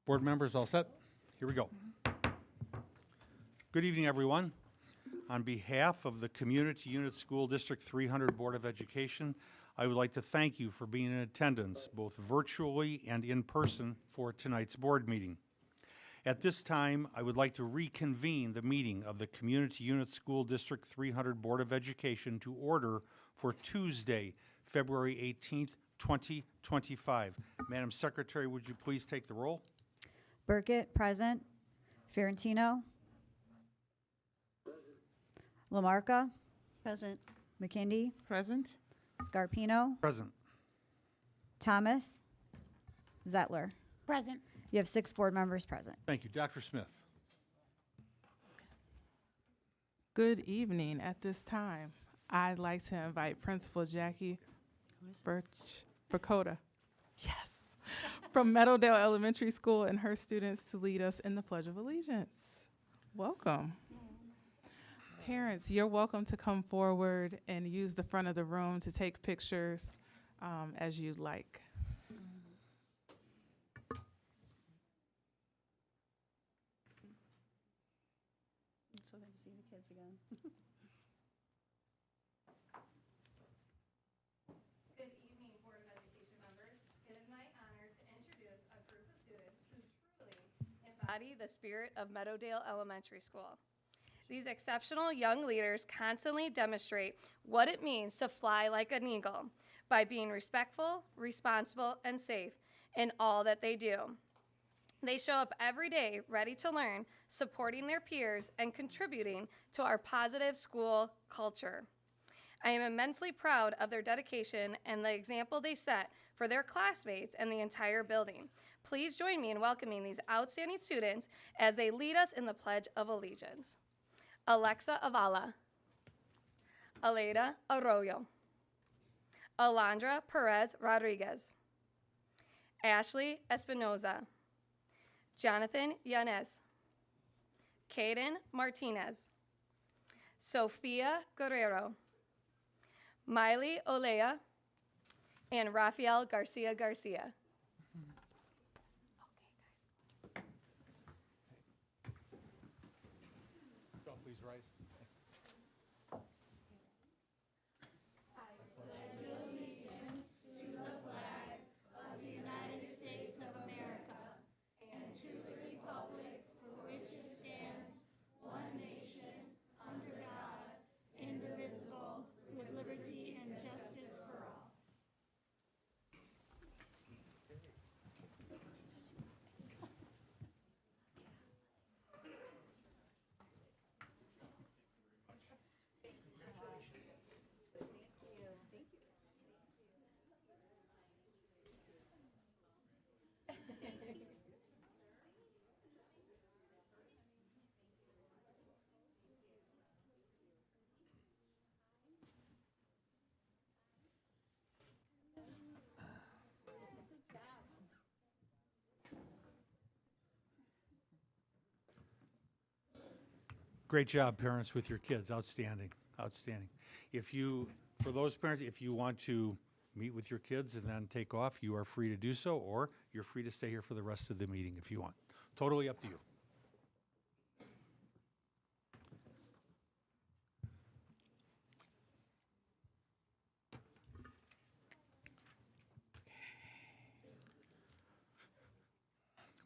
Board members, all set? Here we go. Good evening, everyone. On behalf of the Community Unit School District 300 Board of Education, I would like to thank you for being in attendance, both virtually and in person, for tonight's board meeting. At this time, I would like to reconvene the meeting of the Community Unit School District 300 Board of Education to order for Tuesday, February 18th, 2025. Madam Secretary, would you please take the roll? Burkett, present. Fiorentino. Lamarca. Present. McKindy. Present. Scarpino. Present. Thomas. Zettler. Present. You have 6 board members present. Thank you. Dr. Smith. Good evening. At this time, I'd like to invite Principal Jackie Burkota, yes, from Meadowdale Elementary School and her students to lead us in the Pledge of Allegiance. Welcome. Parents, you're welcome to come forward and use the front of the room to take pictures as you'd like. So good to see the kids again. Good evening, Board of Education members. It is my honor to introduce a group of students who truly embody the spirit of Meadowdale Elementary School. These exceptional young leaders constantly demonstrate what it means to fly like an eagle by being respectful, responsible, and safe in all that they do. They show up every day ready to learn, supporting their peers, and contributing to our positive school culture. I am immensely proud of their dedication and the example they set for their classmates and the entire building. Please join me in welcoming these outstanding students as they lead us in the Pledge of Allegiance. Alexa Avala, Aleida Arroyo, Alondra Perez Rodriguez, Ashley Espinoza, Jonathan Yanez, Caden Martinez, Sofia Guerrero, Miley Olea, and Rafael Garcia Garcia. Please rise. Great job, parents, with your kids. Outstanding, outstanding. For those parents, if you want to meet with your kids and then take off, you are free to do so, or you're free to stay here for the rest of the meeting if you want. Totally up to you.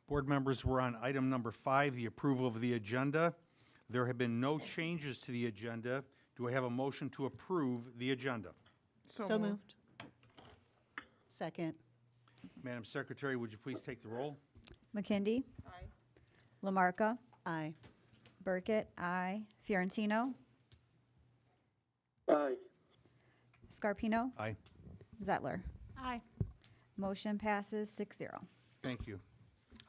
Board members, we're on item number 5, the approval of the agenda. There have been no changes to the agenda. Do I have a motion to approve the agenda? So moved. Second. Madam Secretary, would you please take the roll? McKindy. Aye. Lamarca. Aye. Burkett, aye. Fiorentino. Aye. Scarpino. Aye. Zettler. Aye. Motion passes 6-0. Thank you.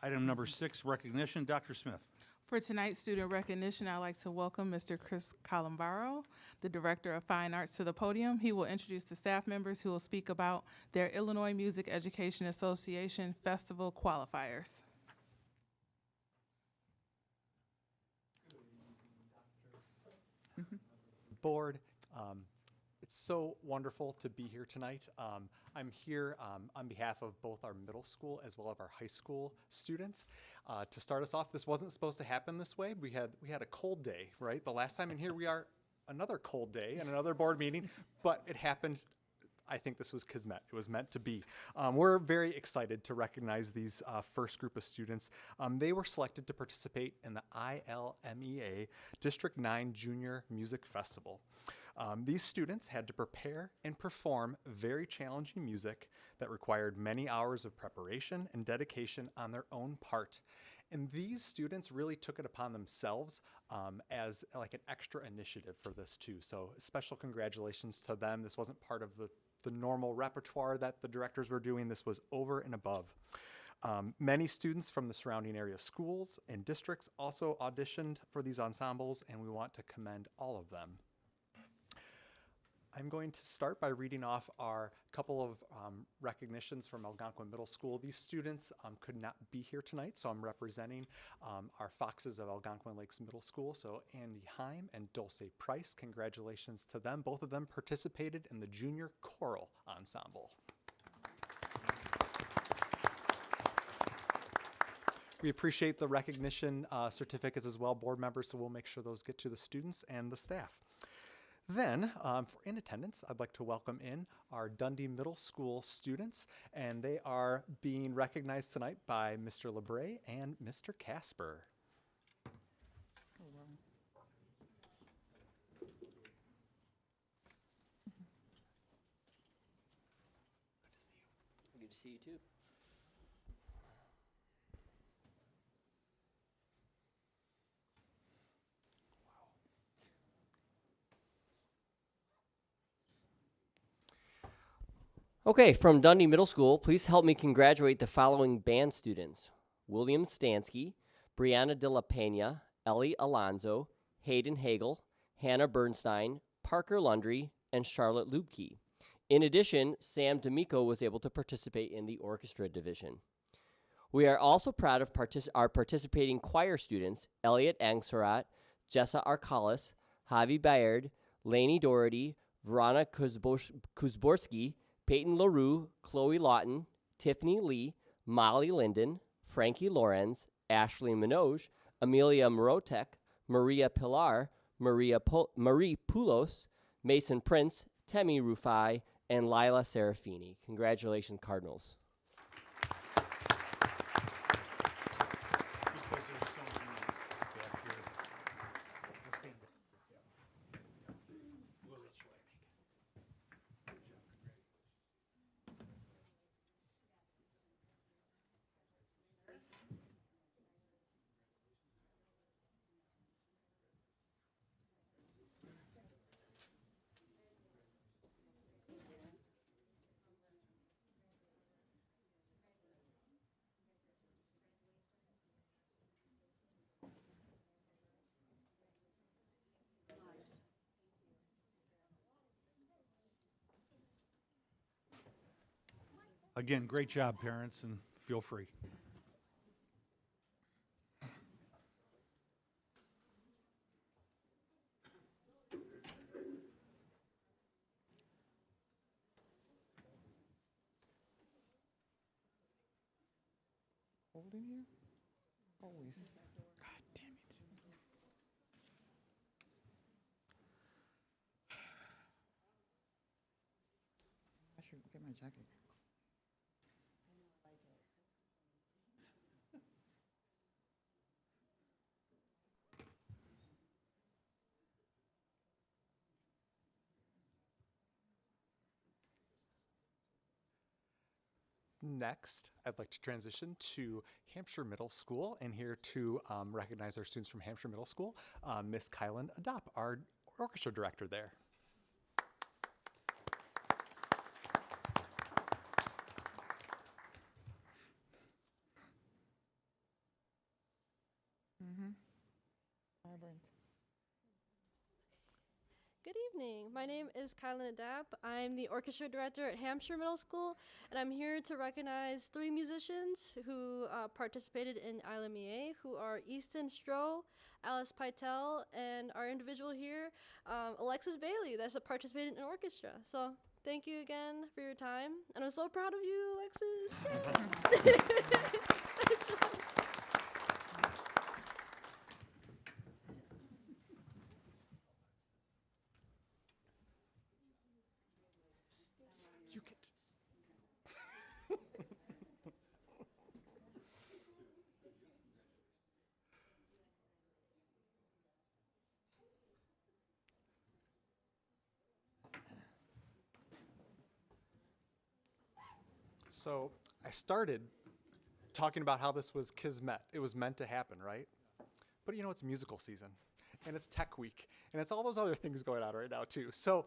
Item number 6, recognition. Dr. Smith. For tonight's student recognition, I'd like to welcome Mr. Chris Columbaro, the Director of Fine Arts, to the podium. He will introduce the staff members who will speak about their Illinois Music Education Association Festival qualifiers. Board, It's so wonderful to be here tonight. I'm here on behalf of both our middle school as well as our high school students. To start us off, this wasn't supposed to happen this way. We had a cold day, right? The last time in here we are another cold day and another board meeting, but it happened. I think this was kismet. It was meant to be. We're very excited to recognize these first group of students. They were selected to participate in the ILMEA District 9 Junior Music Festival. These students had to prepare and perform very challenging music that required many hours of preparation and dedication on their own part. And these students really took it upon themselves as like an extra initiative for this too. So special congratulations to them. This wasn't part of the normal repertoire that the directors were doing. This was over and above. Many students from the surrounding area schools and districts also auditioned for these ensembles, and we want to commend all of them. I'm going to start by reading off our couple of recognitions from Algonquin Middle School. These students could not be here tonight, so I'm representing our Foxes of Algonquin Lakes Middle School. So Andy Heim and Dulce Price, congratulations to them. Both of them participated in the Junior Choral Ensemble. We appreciate the recognition certificates as well, board members, so we'll make sure those get to the students and the staff. Then, in attendance, I'd like to welcome in our Dundee Middle School students, and they are being recognized tonight by Mr. LeBray and Mr. Casper. Good to see you too. Okay, from Dundee Middle School, please help me congratulate the following band students: William Stansky, Brianna De La Pena, Ellie Alonzo, Hayden Hagel, Hannah Bernstein, Parker Lundry, and Charlotte Lubke. In addition, Sam D'Amico was able to participate in the orchestra division. We are also proud of our participating choir students: Elliot Angsarat, Jessa Arkalis, Javi Bayard, Lainey Doherty, Verona Kuzborski, Peyton LaRue, Chloe Lawton, Tiffany Lee, Molly Linden, Frankie Lorenz, Ashley Minogue, Amelia Morotek, Maria Pilar, Marie Poulos, Mason Prince, Temi Rufai, and Lila Serafini. Congratulations, Cardinals. Again, great job, parents, and feel free. Holding here? Always. God damn it. I should get my jacket. Next, I'd like to transition to Hampshire Middle School, and here to recognize our students from Hampshire Middle School, Miss Kylan Adop, our orchestra director there. Vibrant. Good evening. My name is Kylan Adap. I'm the orchestra director at Hampshire Middle School, and I'm here to recognize 3 musicians who participated in ILMEA, who are Easton Stroh, Alice Pytel, and our individual here, Alexis Bailey, that's participated in orchestra. So thank you again for your time, and I'm so proud of you, Alexis. Nice job. You get. So I started talking about how this was Kismet. It was meant to happen, right? But you know, it's musical season, and it's Tech Week, and it's all those other things going on right now too. So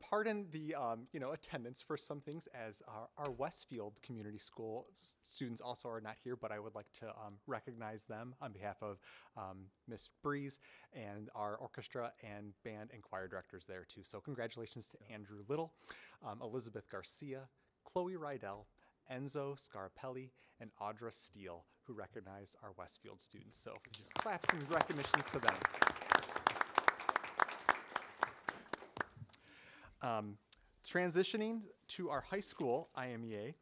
pardon the attendance for some things, as our Westfield Community School students also are not here, but I would like to recognize them on behalf of Miss Breeze and our orchestra and band and choir directors there too. So congratulations to Andrew Little, Elizabeth Garcia, Chloe Rydell, Enzo Scarpelli, and Audra Steele, who recognized our Westfield students. So just claps and recognitions to them. Transitioning to our high school IMEA,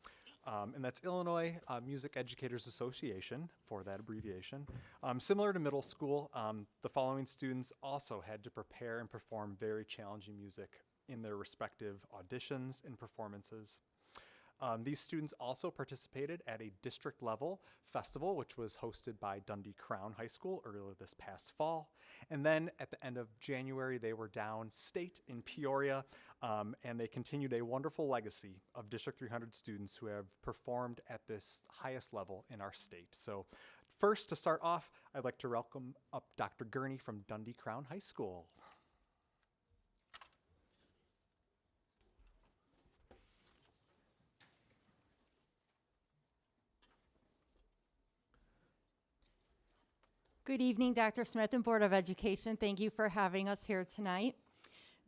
and that's Illinois Music Educators Association, for that abbreviation. Similar to middle school, the following students also had to prepare and perform very challenging music in their respective auditions and performances. These students also participated at a district level festival, which was hosted by Dundee Crown High School earlier this past fall. And then at the end of January, they were downstate in Peoria, and they continued a wonderful legacy of District 300 students who have performed at this highest level in our state. So first, to start off, I'd like to welcome up Dr. Gurney from Dundee Crown High School. Good evening, Dr. Smith and Board of Education. Thank you for having us here tonight.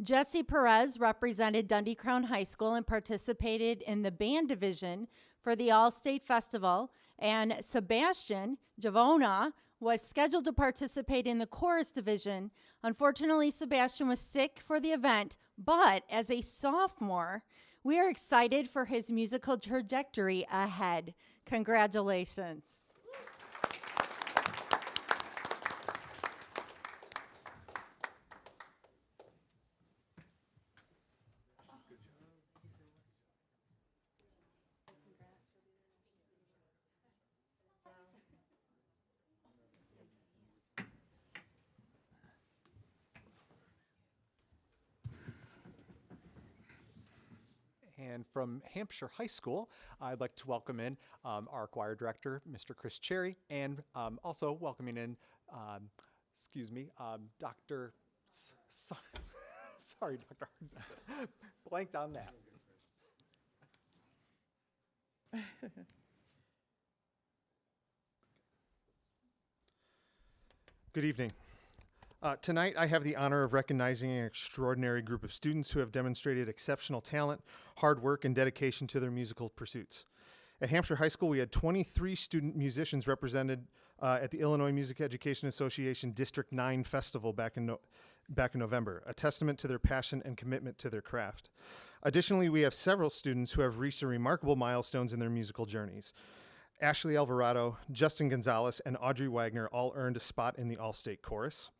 Jesse Perez represented Dundee Crown High School and participated in the band division for the All-State Festival, and Sebastian Javona was scheduled to participate in the chorus division. Unfortunately, Sebastian was sick for the event, but as a sophomore, we are excited for his musical trajectory ahead. Congratulations. And from Hampshire High School, I'd like to welcome in our choir director, Mr. Chris Cherry, and also welcoming in, Dr. Sorry, Dr. Blanked on that. Good evening. Tonight, I have the honor of recognizing an extraordinary group of students who have demonstrated exceptional talent, hard work, and dedication to their musical pursuits. At Hampshire High School, we had 23 student musicians represented at the Illinois Music Education Association District 9 Festival back in November, a testament to their passion and commitment to their craft. Additionally, we have several students who have reached remarkable milestones in their musical journeys. Ashley Alvarado, Justin Gonzalez, and Audrey Wagner all earned a spot in the All-State Chorus.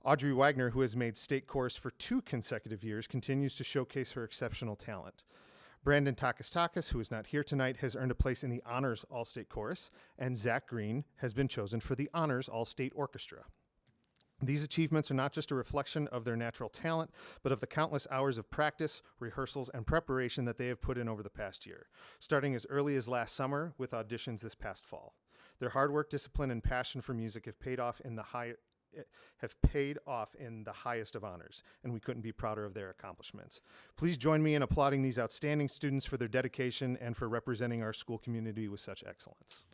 Audrey Wagner, who has made state chorus for 2 consecutive years, continues to showcase her exceptional talent. Brandon Takis, who is not here tonight, has earned a place in the Honors All-State Chorus, and Zach Green has been chosen for the Honors All-State Orchestra. These achievements are not just a reflection of their natural talent, but of the countless hours of practice, rehearsals, and preparation that they have put in over the past year, starting as early as last summer with auditions this past fall. Their hard work, discipline, and passion for music have paid off in the highest of honors, and we couldn't be prouder of their accomplishments. Please join me in applauding these outstanding students for their dedication and for representing our school community with such excellence.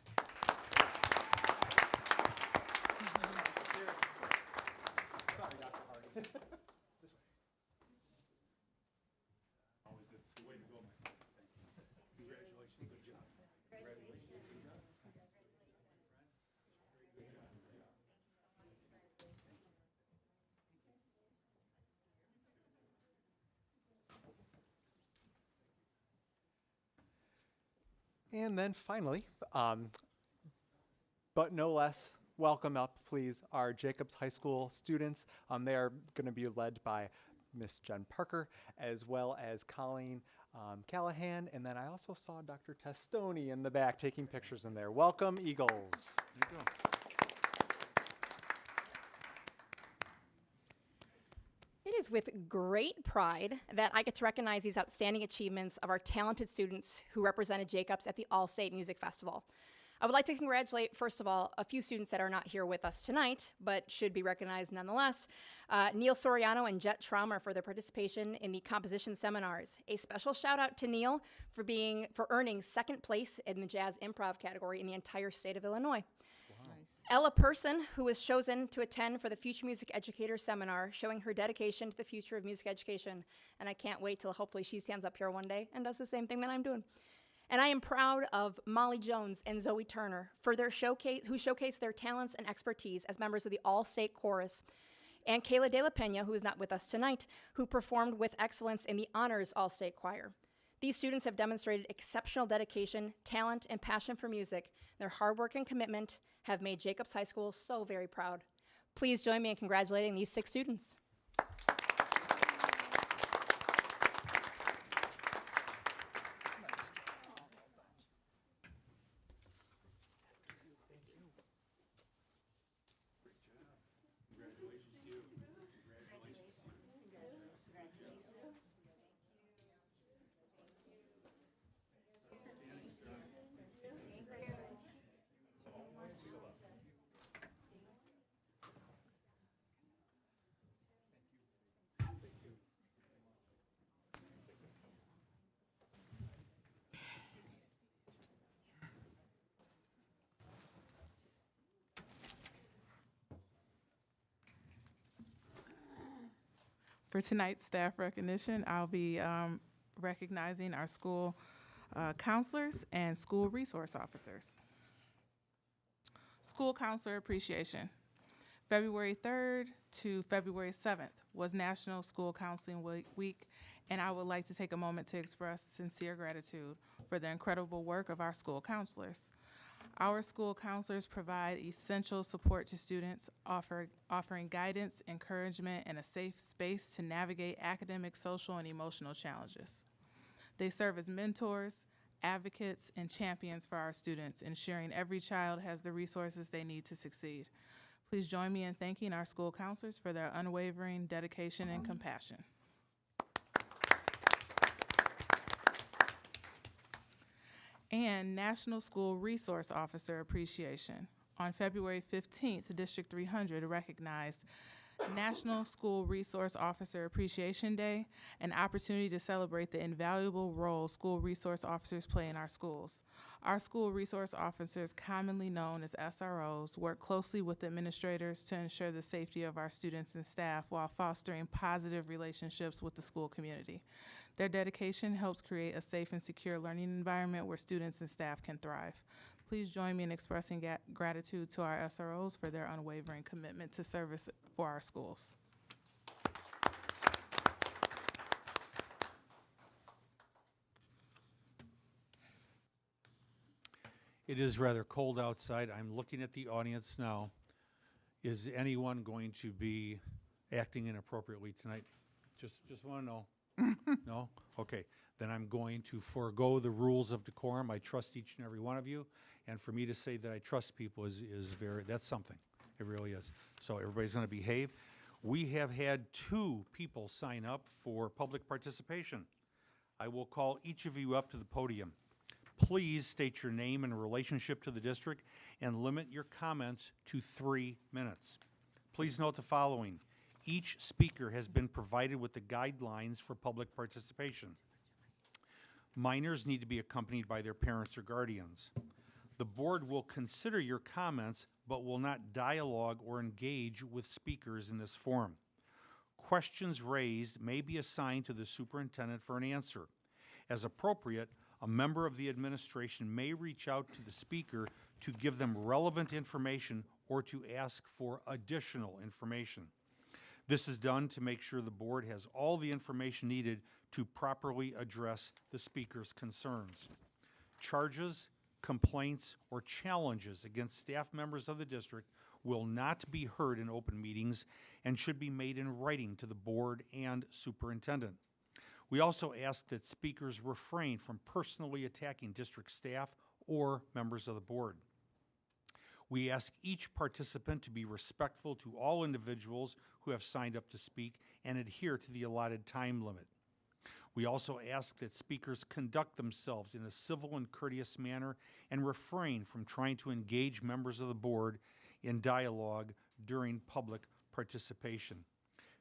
Sorry, Dr. Hardy. This way. And then finally, but no less, welcome up, please, our Jacobs High School students. They are going to be led by Miss Jen Parker, as well as Colleen Callahan. And then I also saw Dr. Testoni in the back taking pictures in there. Welcome, Eagles. There you go. It is with great pride that I get to recognize these outstanding achievements of our talented students who represented Jacobs at the All-State Music Festival. I would like to congratulate, first of all, a few students that are not here with us tonight, but should be recognized nonetheless. Neil Soriano and Jet Traumer for their participation in the composition seminars. A special shout out to Neil for earning second place in the jazz improv category in the entire state of Illinois. Ella Person, who was chosen to attend for the Future Music Educator Seminar, showing her dedication to the future of music education. And I can't wait till hopefully she stands up here one day and does the same thing that I'm doing. And I am proud of Molly Jones and Zoe Turner for their who showcased their talents and expertise as members of the All-State Chorus. And Kayla De La Pena, who is not with us tonight, who performed with excellence in the Honors All-State Choir. These students have demonstrated exceptional dedication, talent, and passion for music. Their hard work and commitment have made Jacobs High School so very proud. Please join me in congratulating these 6 students. For tonight's staff recognition, I'll be recognizing our school counselors and school resource officers. School Counselor Appreciation. February 3rd to February 7th was National School Counseling Week, and I would like to take a moment to express sincere gratitude for the incredible work of our school counselors. Our school counselors provide essential support to students, offering guidance, encouragement, and a safe space to navigate academic, social, and emotional challenges. They serve as mentors, advocates, and champions for our students, ensuring every child has the resources they need to succeed. Please join me in thanking our school counselors for their unwavering dedication and compassion. And National School Resource Officer Appreciation. On February 15th, District 300 recognized National School Resource Officer Appreciation Day, an opportunity to celebrate the invaluable role school resource officers play in our schools. Our school resource officers, commonly known as SROs, work closely with administrators to ensure the safety of our students and staff while fostering positive relationships with the school community. Their dedication helps create a safe and secure learning environment where students and staff can thrive. Please join me in expressing gratitude to our SROs for their unwavering commitment to service for our schools. It is rather cold outside. I'm looking at the audience now. Is anyone going to be acting inappropriately tonight? Just want to know. No? Okay. Then I'm going to forego the rules of decorum. I trust each and every one of you. And for me to say that I trust people is that's something. It really is. So everybody's going to behave. We have had 2 people sign up for public participation. I will call each of you up to the podium. Please state your name and relationship to the district and limit your comments to 3 minutes. Please note the following. Each speaker has been provided with the guidelines for public participation. Minors need to be accompanied by their parents or guardians. The board will consider your comments but will not dialogue or engage with speakers in this forum. Questions raised may be assigned to the superintendent for an answer. As appropriate, a member of the administration may reach out to the speaker to give them relevant information or to ask for additional information. This is done to make sure the board has all the information needed to properly address the speaker's concerns. Charges, complaints, or challenges against staff members of the district will not be heard in open meetings and should be made in writing to the board and superintendent. We also ask that speakers refrain from personally attacking district staff or members of the board. We ask each participant to be respectful to all individuals who have signed up to speak and adhere to the allotted time limit. We also ask that speakers conduct themselves in a civil and courteous manner and refrain from trying to engage members of the board in dialogue during public participation.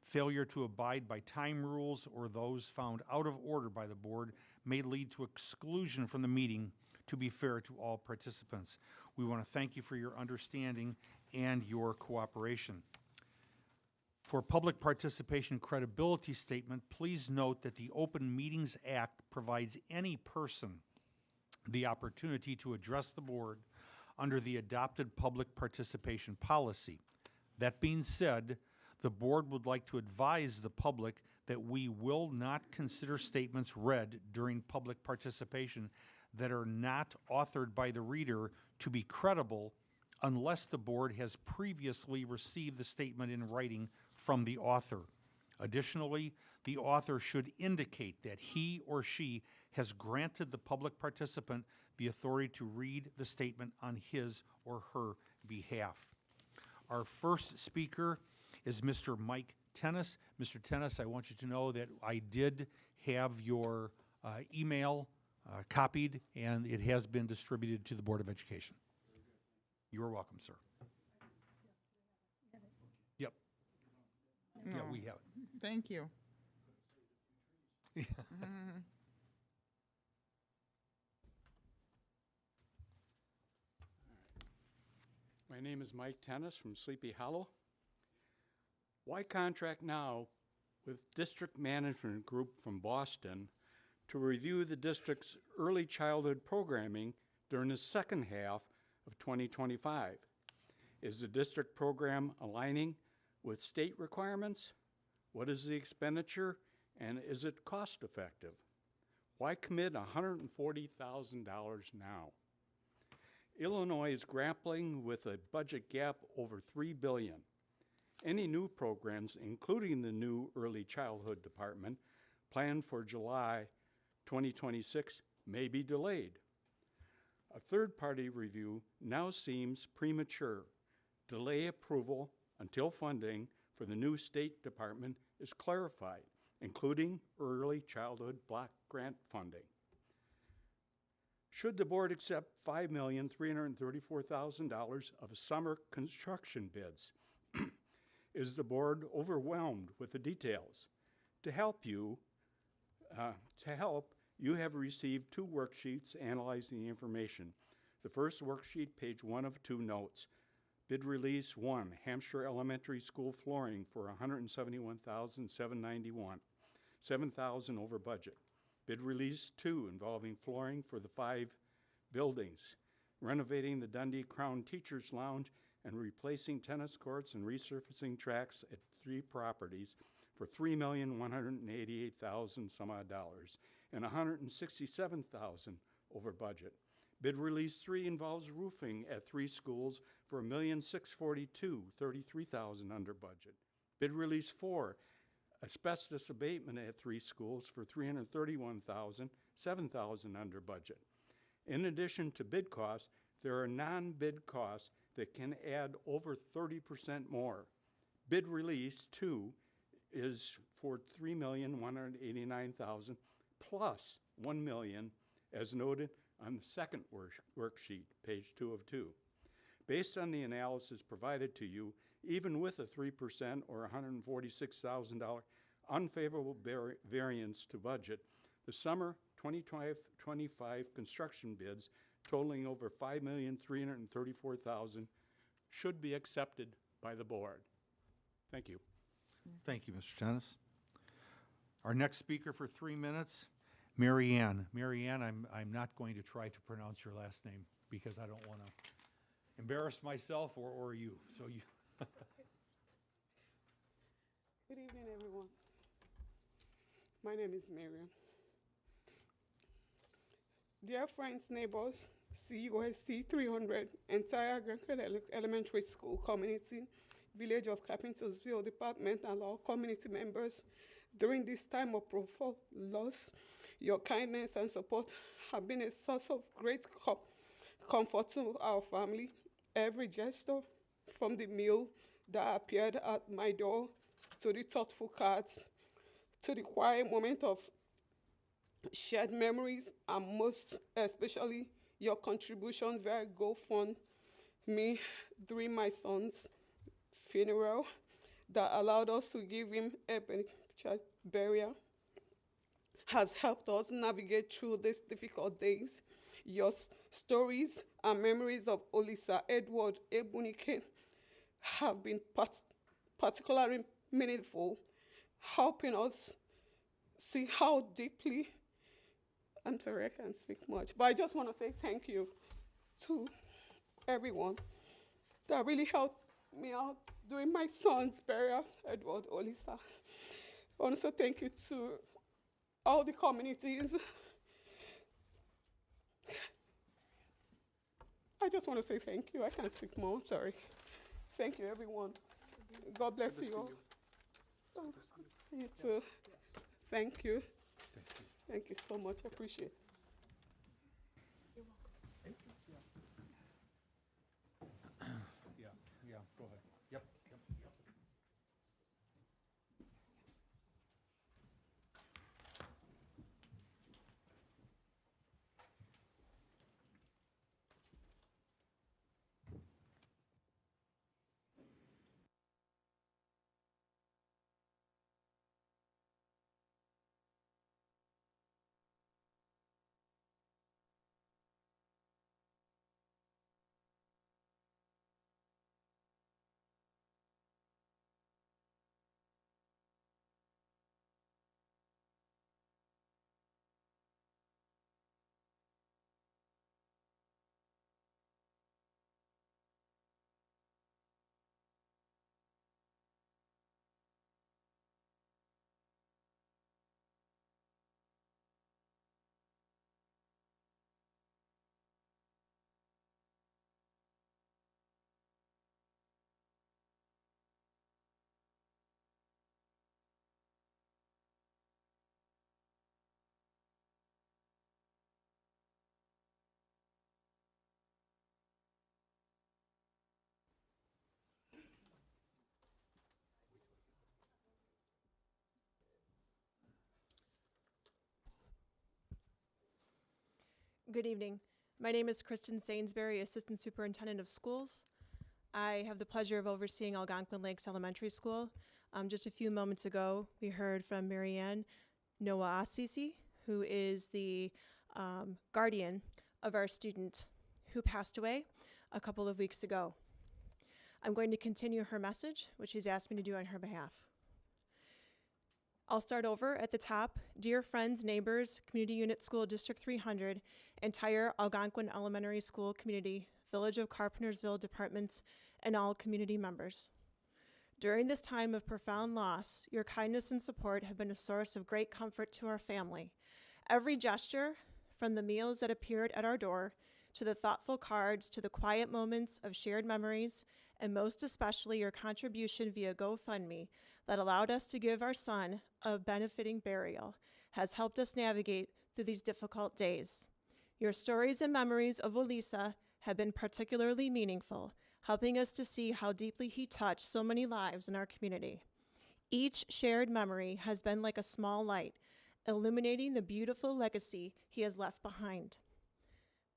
Failure to abide by time rules or those found out of order by the board may lead to exclusion from the meeting, to be fair to all participants. We want to thank you for your understanding and your cooperation. For public participation credibility statement, please note that the Open Meetings Act provides any person the opportunity to address the board under the adopted public participation policy. That being said, the board would like to advise the public that we will not consider statements read during public participation that are not authored by the reader to be credible unless the board has previously received the statement in writing from the author. Additionally, the author should indicate that he or she has granted the public participant the authority to read the statement on his or her behalf. Our first speaker is Mr. Mike Tennis. Mr. Tennis, I want you to know that I did have your email copied, and it has been distributed to the Board of Education. You're welcome, sir. Yep. Yeah, No. we have it. Thank you. My name is Mike Tennis from Sleepy Hollow. Why contract now with District Management Group from Boston to review the district's early childhood programming during the second half of 2025? Is the district program aligning with state requirements? What is the expenditure, and is it cost effective? Why commit $140,000 now? Illinois is grappling with a budget gap over $3 billion. Any new programs, including the new Early Childhood Department, planned for July 2026, may be delayed. A third-party review now seems premature. Delay approval until funding for the new State Department is clarified, including early childhood block grant funding. Should the board accept $5,334,000 of summer construction bids? Is the board overwhelmed with the details? To help, you have received 2 worksheets analyzing the information. The first worksheet, page 1 of 2, notes bid release 1, Hampshire Elementary School flooring for $171,791, $7,000 over budget. Bid release 2, involving flooring for the 5 buildings, renovating the Dundee Crown Teachers Lounge and replacing tennis courts and resurfacing tracks at 3 properties for $3,188,000 some odd dollars and $167,000 over budget. Bid release 3 involves roofing at 3 schools for $1,642,000, $33,000 under budget. Bid release 4, asbestos abatement at 3 schools for $331,000, $7,000 under budget. In addition to bid costs, there are non-bid costs that can add over 30% more. Bid release 2 is for $3,189,000 plus $1 million, as noted on the second worksheet, page 2 of 2. Based on the analysis provided to you, even with a 3% or $146,000 unfavorable variance to budget, the summer 2025 construction bids totaling over $5,334,000 should be accepted by the board. Thank you. Thank you, Mr. Tennis. Our next speaker for 3 minutes, Mary Ann. Mary Ann, I'm not going to try to pronounce your last name because I don't want to embarrass myself or you. So you. Good evening, everyone. My name is Marian. Dear friends, neighbors, CUST 300, entire Greenfield Elementary School community, Village of Carpentersville Department, and all community members, during this time of profound loss, your kindness and support have been a source of great comfort to our family. Every gesture, from the meal that appeared at my door, to the thoughtful cards, to the quiet moment of shared memories, and most especially your contribution via GoFundMe during my son's funeral that allowed us to give him a beneficial burial, has helped us navigate through these difficult days. Your stories and memories of Olisa Edward Ebunike have been particularly meaningful, helping us see how deeply, I'm sorry, I can't speak much, but I just want to say thank you to everyone that really helped me out during my son's burial, Edward Olisa. Also, thank you to all the communities. I just want to say thank you. I can't speak more. I'm sorry. Thank you, everyone. God bless you all. Oh, see you too. Thank you. Thank you so much. I appreciate it. Yeah, go ahead. Yep. Good evening. My name is Kristen Sainsbury, Assistant Superintendent of Schools. I have the pleasure of overseeing Algonquin Lakes Elementary School. Just a few moments ago, we heard from Marianne Noah Assisi, who is the guardian of our student who passed away a couple of weeks ago. I'm going to continue her message, which she's asked me to do on her behalf. I'll start over at the top. Dear friends, neighbors, Community Unit School District 300, entire Algonquin Elementary School community, Village of Carpentersville departments, and all community members. During this time of profound loss, your kindness and support have been a source of great comfort to our family. Every gesture, from the meals that appeared at our door, to the thoughtful cards, to the quiet moments of shared memories, and most especially your contribution via GoFundMe that allowed us to give our son a benefiting burial, has helped us navigate through these difficult days. Your stories and memories of Olisa have been particularly meaningful, helping us to see how deeply he touched so many lives in our community. Each shared memory has been like a small light, illuminating the beautiful legacy he has left behind.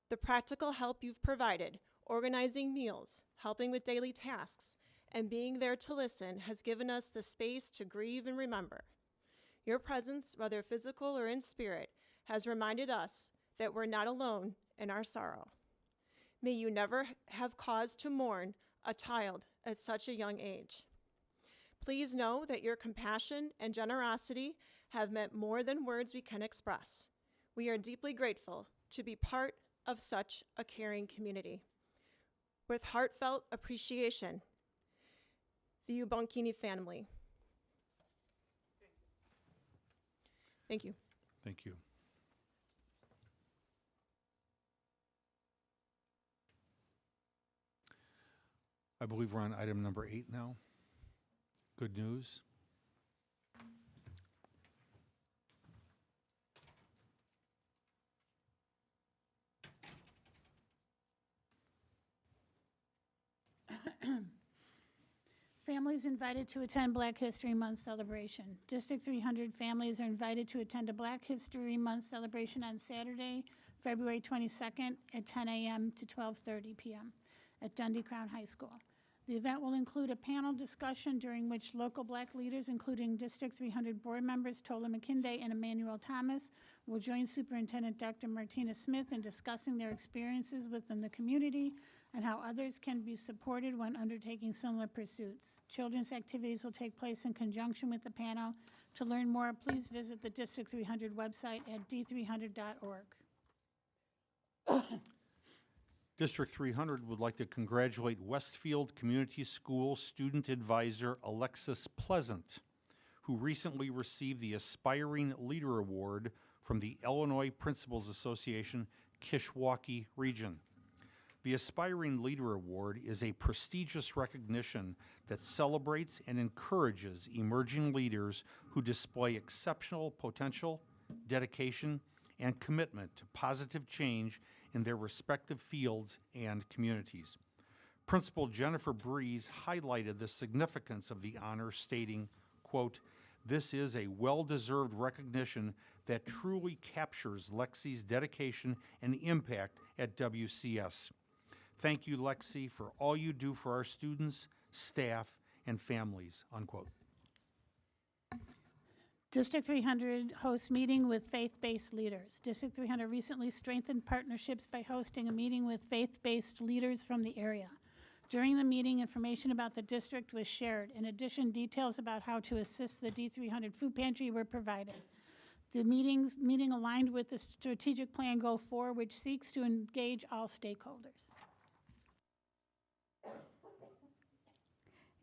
The practical help you've provided, organizing meals, helping with daily tasks, and being there to listen has given us the space to grieve and remember. Your presence, whether physical or in spirit, has reminded us that we're not alone in our sorrow. May you never have cause to mourn a child at such a young age. Please know that your compassion and generosity have meant more than words we can express. We are deeply grateful to be part of such a caring community. With heartfelt appreciation, the Ubonkini family. Thank you. Thank you. I believe we're on item number 8 now. Good news. Families invited to attend Black History Month celebration. District 300 families are invited to attend a Black History Month celebration on Saturday, February 22nd at 10 a.m. to 12:30 p.m. at Dundee Crown High School. The event will include a panel discussion during which local Black leaders, including District 300 board members Tola McKinday and Emmanuel Thomas, will join Superintendent Dr. Martina Smith in discussing their experiences within the community and how others can be supported when undertaking similar pursuits. Children's activities will take place in conjunction with the panel. To learn more, please visit the District 300 website at d300.org. District 300 would like to congratulate Westfield Community School student advisor Alexis Pleasant, who recently received the Aspiring Leader Award from the Illinois Principals Association, Kishwaukee Region. The Aspiring Leader Award is a prestigious recognition that celebrates and encourages emerging leaders who display exceptional potential, dedication, and commitment to positive change in their respective fields and communities. Principal Jennifer Breeze highlighted the significance of the honor, stating, quote, "This is a well-deserved recognition that truly captures Lexi's dedication and impact at WCS. Thank you, Lexi, for all you do for our students, staff, and families," unquote. District 300 hosts meeting with faith-based leaders. District 300 recently strengthened partnerships by hosting a meeting with faith-based leaders from the area. During the meeting, information about the district was shared. In addition, details about how to assist the D300 food pantry were provided. The meeting aligned with the strategic plan Go Forward, which seeks to engage all stakeholders.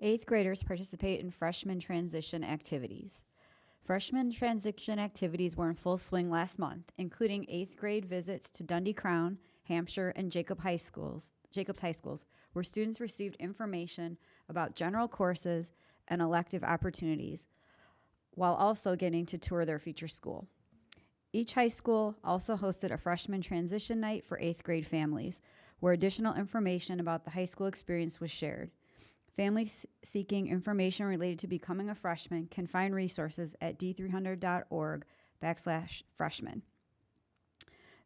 8th graders participate in freshman transition activities. Freshman transition activities were in full swing last month, including 8th grade visits to Dundee Crown, Hampshire, and Jacobs High Schools, where students received information about general courses and elective opportunities, while also getting to tour their future school. Each high school also hosted a freshman transition night for 8th grade families, where additional information about the high school experience was shared. Families seeking information related to becoming a freshman can find resources at d300.org/freshman.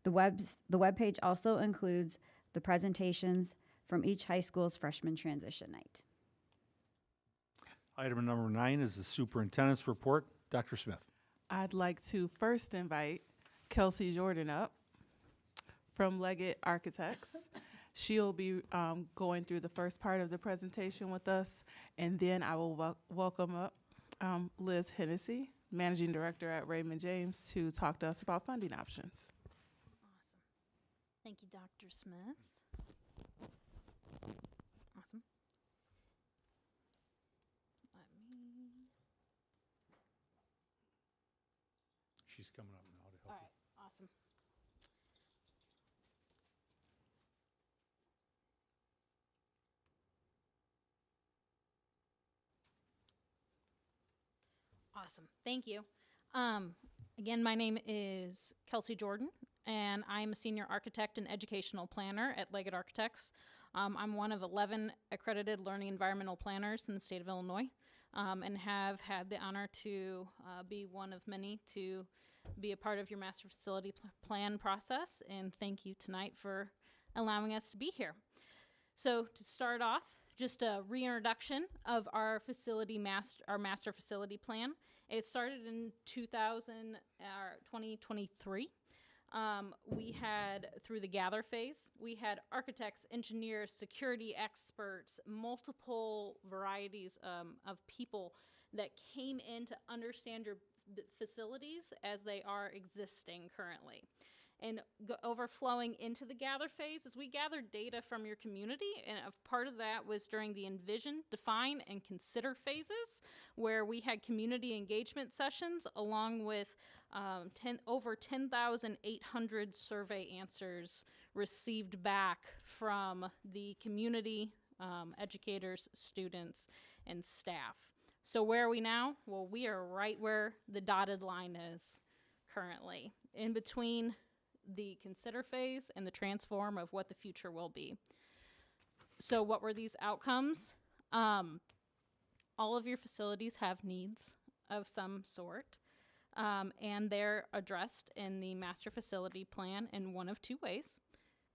The webpage also includes the presentations from each high school's freshman transition night. Item number 9 is the superintendent's report. Dr. Smith. I'd like to first invite Kelsey Jordan up from Leggett Architects. She'll be going through the first part of the presentation with us, and then I will welcome up Liz Hennessy, Managing Director at Raymond James, to talk to us about funding options. Awesome. Thank you, Dr. Smith. Awesome. She's coming up now to help All right, awesome. Awesome, thank you. Again, my name is Kelsey Jordan, and I'm a senior architect and educational planner at Leggett Architects. I'm one of 11 accredited learning environmental planners in the state of Illinois, and have had the honor to be one of many to be a part of your master facility plan process, and thank you tonight for allowing us to be here. So to start off, just a reintroduction of our master facility plan. It started in 2023. We had, through the gather phase, we had architects, engineers, security experts, multiple varieties of people that came in to understand your facilities as they are existing currently. And overflowing into the gather phase is we gathered data from your community, and a part of that was during the envision, define, and consider phases, where we had community engagement sessions along with over 10,800 survey answers received back from the community educators, students, and staff. So where are we now? Well, we are right where the dotted line is currently, in between the consider phase and the transform of what the future will be. So what were these outcomes? All of your facilities have needs of some sort, and they're addressed in the master facility plan in one of two ways.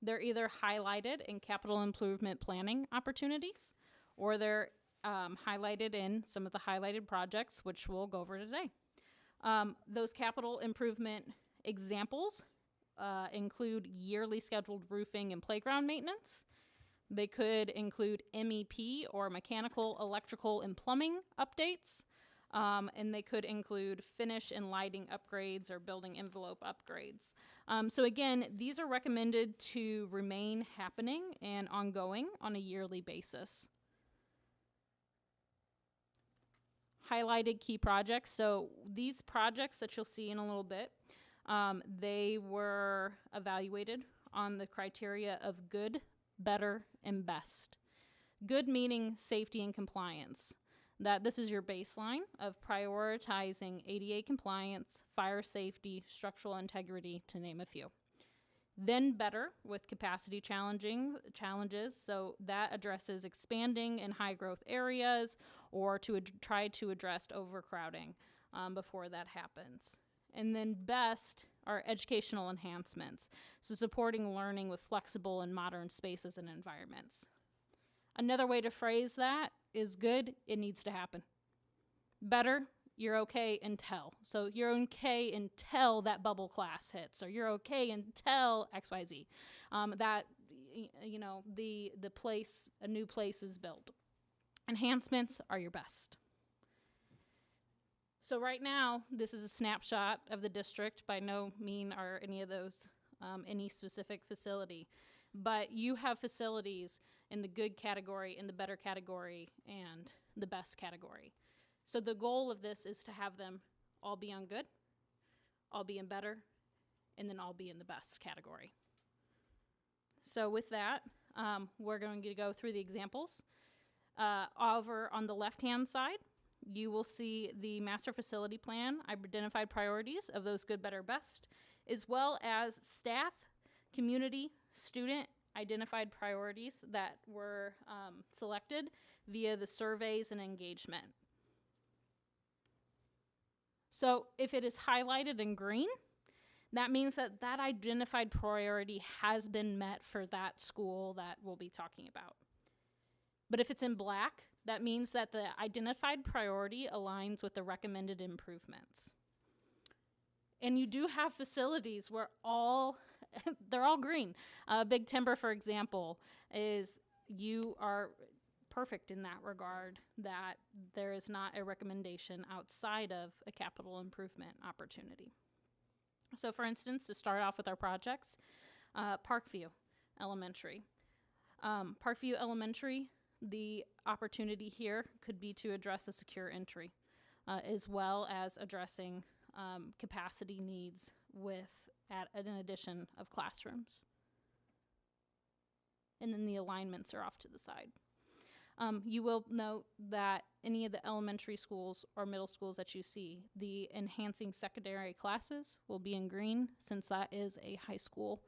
They're either highlighted in capital improvement planning opportunities, or they're highlighted in some of the highlighted projects, which we'll go over today. Those capital improvement examples include yearly scheduled roofing and playground maintenance. They could include MEP or mechanical, electrical, and plumbing updates. And they could include finish and lighting upgrades or building envelope upgrades. So again, these are recommended to remain happening and ongoing on a yearly basis. Highlighted key projects. So these projects that you'll see in a little bit, they were evaluated on the criteria of good, better, and best. Good meaning safety and compliance. That this is your baseline of prioritizing ADA compliance, fire safety, structural integrity, to name a few. Then better with capacity challenges. So that addresses expanding in high growth areas or to try to address overcrowding before that happens. And then best are educational enhancements. So supporting learning with flexible and modern spaces and environments. Another way to phrase that is good, it needs to happen. Better, you're okay until. So you're okay until that bubble class hits, or you're okay until XYZ. That, you know, the place, a new place is built. Enhancements are your best. So right now, this is a snapshot of the district. By no mean are any of those any specific facility. But you have facilities in the good category, in the better category, and the best category. So the goal of this is to have them all be on good, all be in better, and then all be in the best category. So with that, we're going to go through the examples. Over on the left-hand side, you will see the master facility plan. I've identified priorities of those good, better, best, as well as staff, community, student identified priorities that were selected via the surveys and engagement. So if it is highlighted in green, that means that that identified priority has been met for that school that we'll be talking about. But if it's in black, that means that the identified priority aligns with the recommended improvements. And you do have facilities where they're all green. Big Timber, for example, you are perfect in that regard, that there is not a recommendation outside of a capital improvement opportunity. So for instance, to start off with our projects, Parkview Elementary. Parkview Elementary, the opportunity here could be to address a secure entry, as well as addressing capacity needs with an addition of classrooms. And then the alignments are off to the side. You will note that any of the elementary schools or middle schools that you see, the enhancing secondary classes will be in green, since that is a high school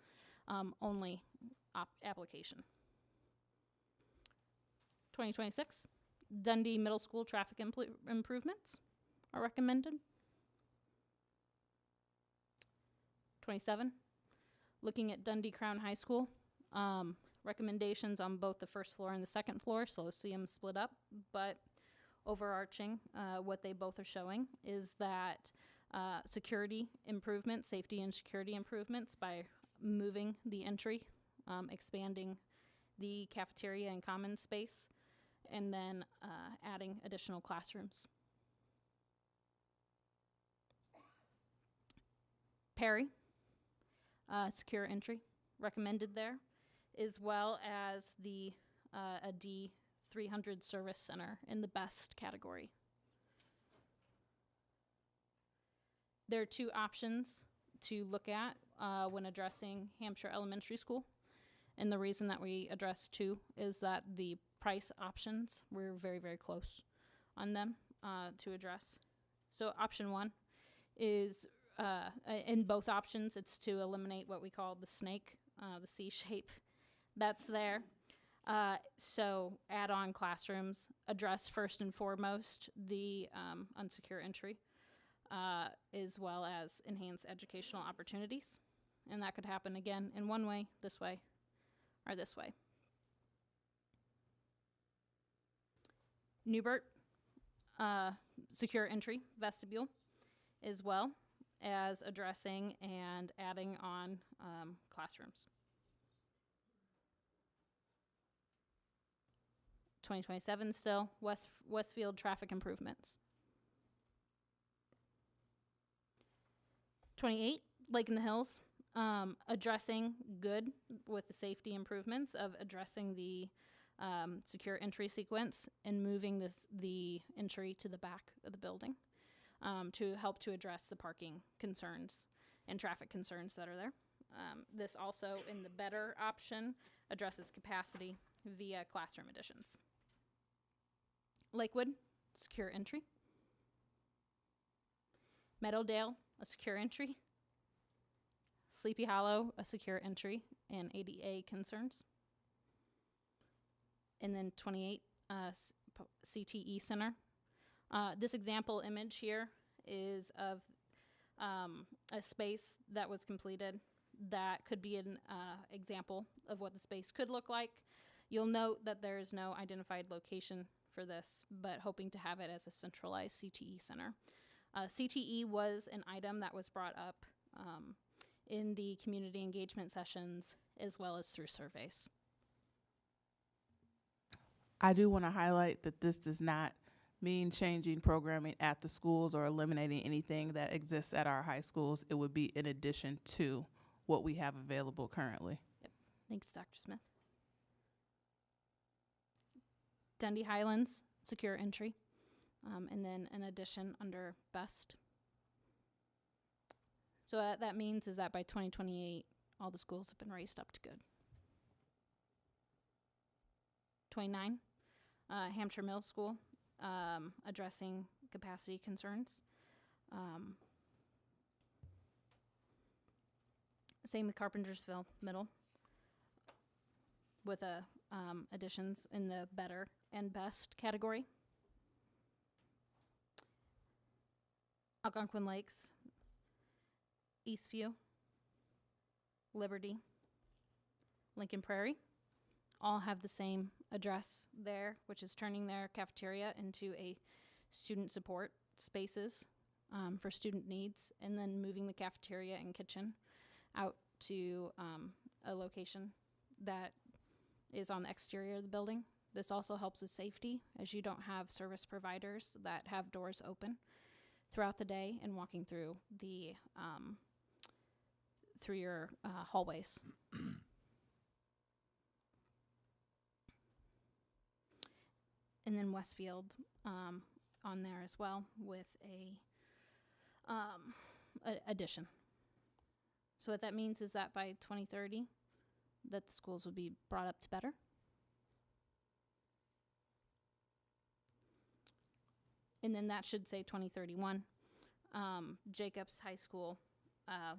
only application. 2026, Dundee Middle School traffic improvements are recommended. 27, looking at Dundee Crown High School. Recommendations on both the first floor and the second floor, so you'll see them split up, but overarching, what they both are showing is that security improvements, safety and security improvements by moving the entry, expanding the cafeteria and common space, and then adding additional classrooms. Perry, secure entry recommended there, as well as the a D300 service center in the best category. There are two options to look at when addressing Hampshire Elementary School, And the reason that we addressed 2 is that the price options, we're very, very close on them to address. So option 1 is, in both options, it's to eliminate what we call the snake, the C shape that's there. So add-on classrooms address first and foremost the unsecure entry, as well as enhance educational opportunities. And that could happen again in one way, this way, or this way. Newbert, secure entry vestibule, as well as addressing and adding on classrooms. 2027 still, Westfield traffic improvements. 28, Lake in the Hills, addressing good with the safety improvements of addressing the secure entry sequence and moving the entry to the back of the building to help to address the parking concerns and traffic concerns that are there. This also, in the better option, addresses capacity via classroom additions. Lakewood, secure entry. Meadowdale, a secure entry. Sleepy Hollow, a secure entry and ADA concerns. And then 28, CTE Center. This example image here is of a space that was completed that could be an example of what the space could look like. You'll note that there is no identified location for this, but hoping to have it as a centralized CTE center. CTE was an item that was brought up in the community engagement sessions as well as through surveys. I do want to highlight that this does not mean changing programming at the schools or eliminating anything that exists at our high schools. It would be in addition to what we have available currently. Yep. Thanks, Dr. Smith. Dundee Highlands, secure entry, and then an addition under best. So that means is that by 2028, all the schools have been raised up to good. 29, Hampshire Middle School, addressing capacity concerns. Same with Carpentersville Middle, with additions in the better and best category. Algonquin Lakes, Eastview, Liberty, Lincoln Prairie, all have the same address there, which is turning their cafeteria into a student support spaces for student needs, and then moving the cafeteria and kitchen out to a location that is on the exterior of the building. This also helps with safety, as you don't have service providers that have doors open throughout the day and walking through the through your hallways. And then Westfield on there as well with a addition. So what that means is that by 2030, that the schools will be brought up to better. And then that should say 2031. Jacobs High School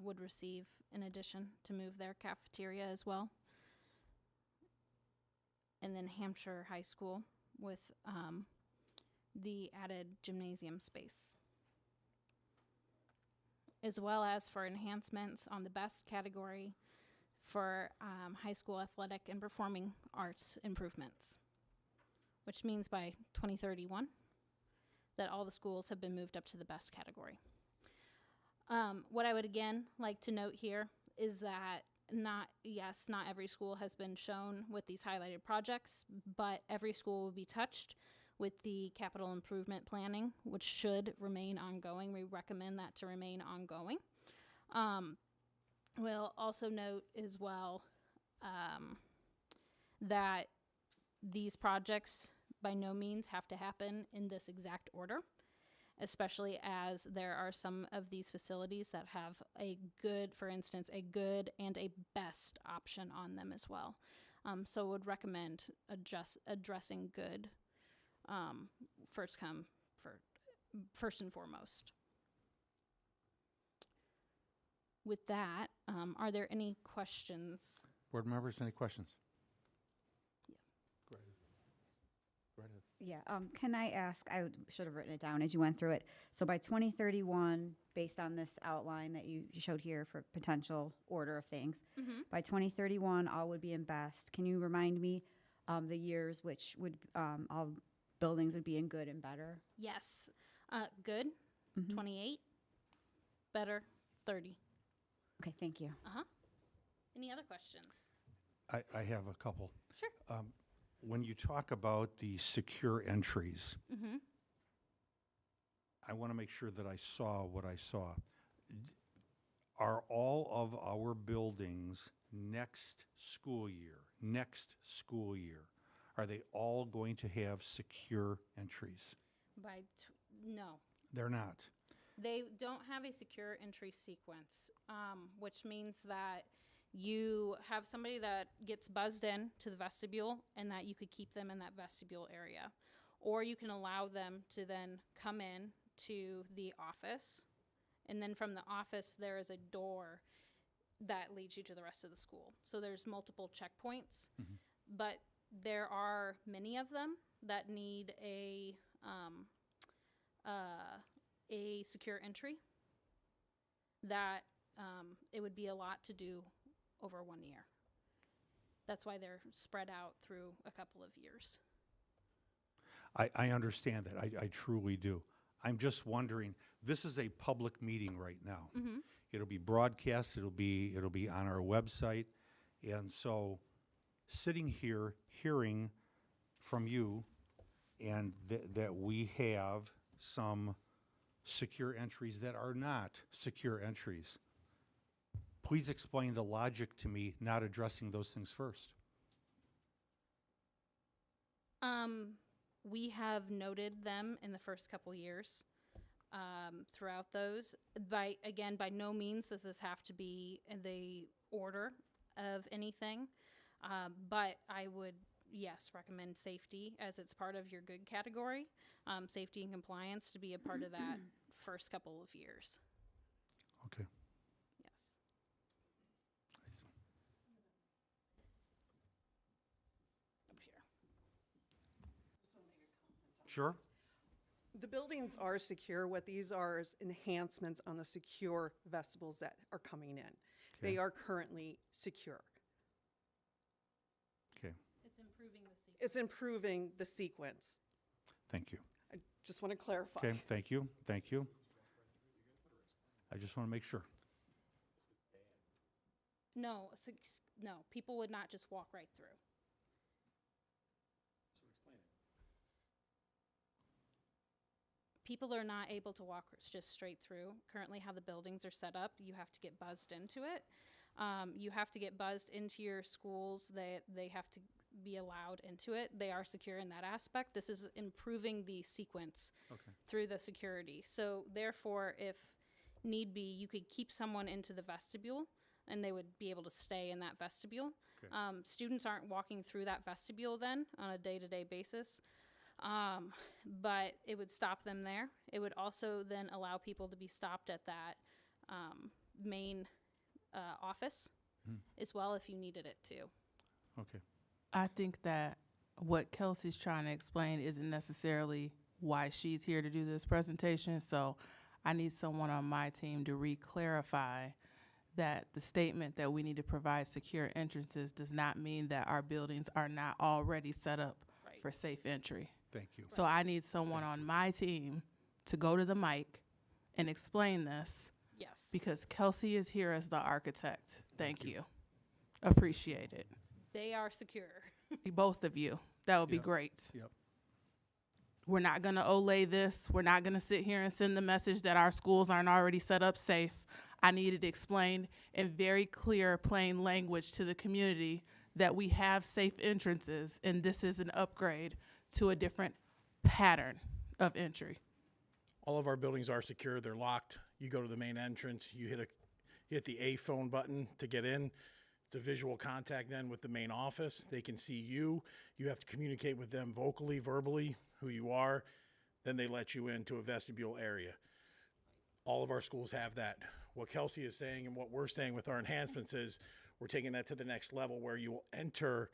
would receive an addition to move their cafeteria as well. And then Hampshire High School with the added gymnasium space, as well as for enhancements on the best category for high school athletic and performing arts improvements, which means by 2031 that all the schools have been moved up to the best category. What I would again like to note here is that not every school has been shown with these highlighted projects, but every school will be touched with the capital improvement planning, which should remain ongoing. We recommend that to remain ongoing. We'll also note as well that these projects by no means have to happen in this exact order. especially as there are some of these facilities that have a good, for instance, a good and a best option on them as well. So would recommend addressing good first and foremost. With that, are there any questions? Board members, any questions? Go ahead. Yeah, can I ask, should have written it down as you went through it. So by 2031, based on this outline that you showed here for potential order of things, by 2031, all would be in best. Can you remind me the years which would all buildings would be in good and better? Yes. Good, 28. Better, 30. Okay, thank you. Any other questions? I have a couple. Sure. When you talk about the secure entries, I want to make sure that I saw what I saw. Are all of our buildings next school year, are they all going to have secure entries? No. They're not. They don't have a secure entry sequence, which means that you have somebody that gets buzzed in to the vestibule and that you could keep them in that vestibule area. Or you can allow them to then come in to the office, and then from the office there is a door that leads you to the rest of the school. So there's multiple checkpoints, but there are many of them that need a secure entry that it would be a lot to do over 1 year. That's why they're spread out through a couple of years. I understand that. I truly do. I'm just wondering, this is a public meeting right now. It'll be broadcast, it'll be on our website. And so sitting here, hearing from you and that we have some secure entries that are not secure entries, please explain the logic to me not addressing those things first. We have noted them in the first couple years throughout those. By no means does this have to be in the order of anything, but I would, yes, recommend safety as it's part of your good category, safety and compliance to be a part of that first couple of years. Okay. Yes. Up here. Sure. The buildings are secure. What these are is enhancements on the secure vestibules that are coming in. They are currently secure. Okay. It's improving the sequence. It's improving the sequence. Thank you. I just want to clarify. Okay, thank you. Thank you. I just want to make sure. No, people would not just walk right through. People are not able to walk just straight through. Currently, how the buildings are set up, you have to get buzzed into it. You have to get buzzed into your schools. They have to be allowed into it. They are secure in that aspect. This is improving the sequence through the security. So therefore, if need be, you could keep someone into the vestibule and they would be able to stay in that vestibule. Students aren't walking through that vestibule then on a day-to-day basis. But it would stop them there. It would also then allow people to be stopped at that main office as well if you needed it to. Okay. I think that what Kelsey's trying to explain isn't necessarily why she's here to do this presentation. So I need someone on my team to re-clarify that the statement that we need to provide secure entrances does not mean that our buildings are not already set up for safe entry. Thank you. So I need someone on my team to go to the mic and explain this. Yes. Because Kelsey is here as the architect. Thank you. Appreciate it. They are secure. Both of you. That would be great. Yep. We're not going to olay this. We're not going to sit here and send the message that our schools aren't already set up safe. I need it explained in very clear, plain language to the community that we have safe entrances, and this is an upgrade to a different pattern of entry. All of our buildings are secure. They're locked. You go to the main entrance. You hit the A phone button to get in. It's a visual contact then with the main office. They can see you. You have to communicate with them vocally, verbally, who you are. Then they let you into a vestibule area. All of our schools have that. What Kelsey is saying and what we're saying with our enhancements is we're taking that to the next level where you will enter,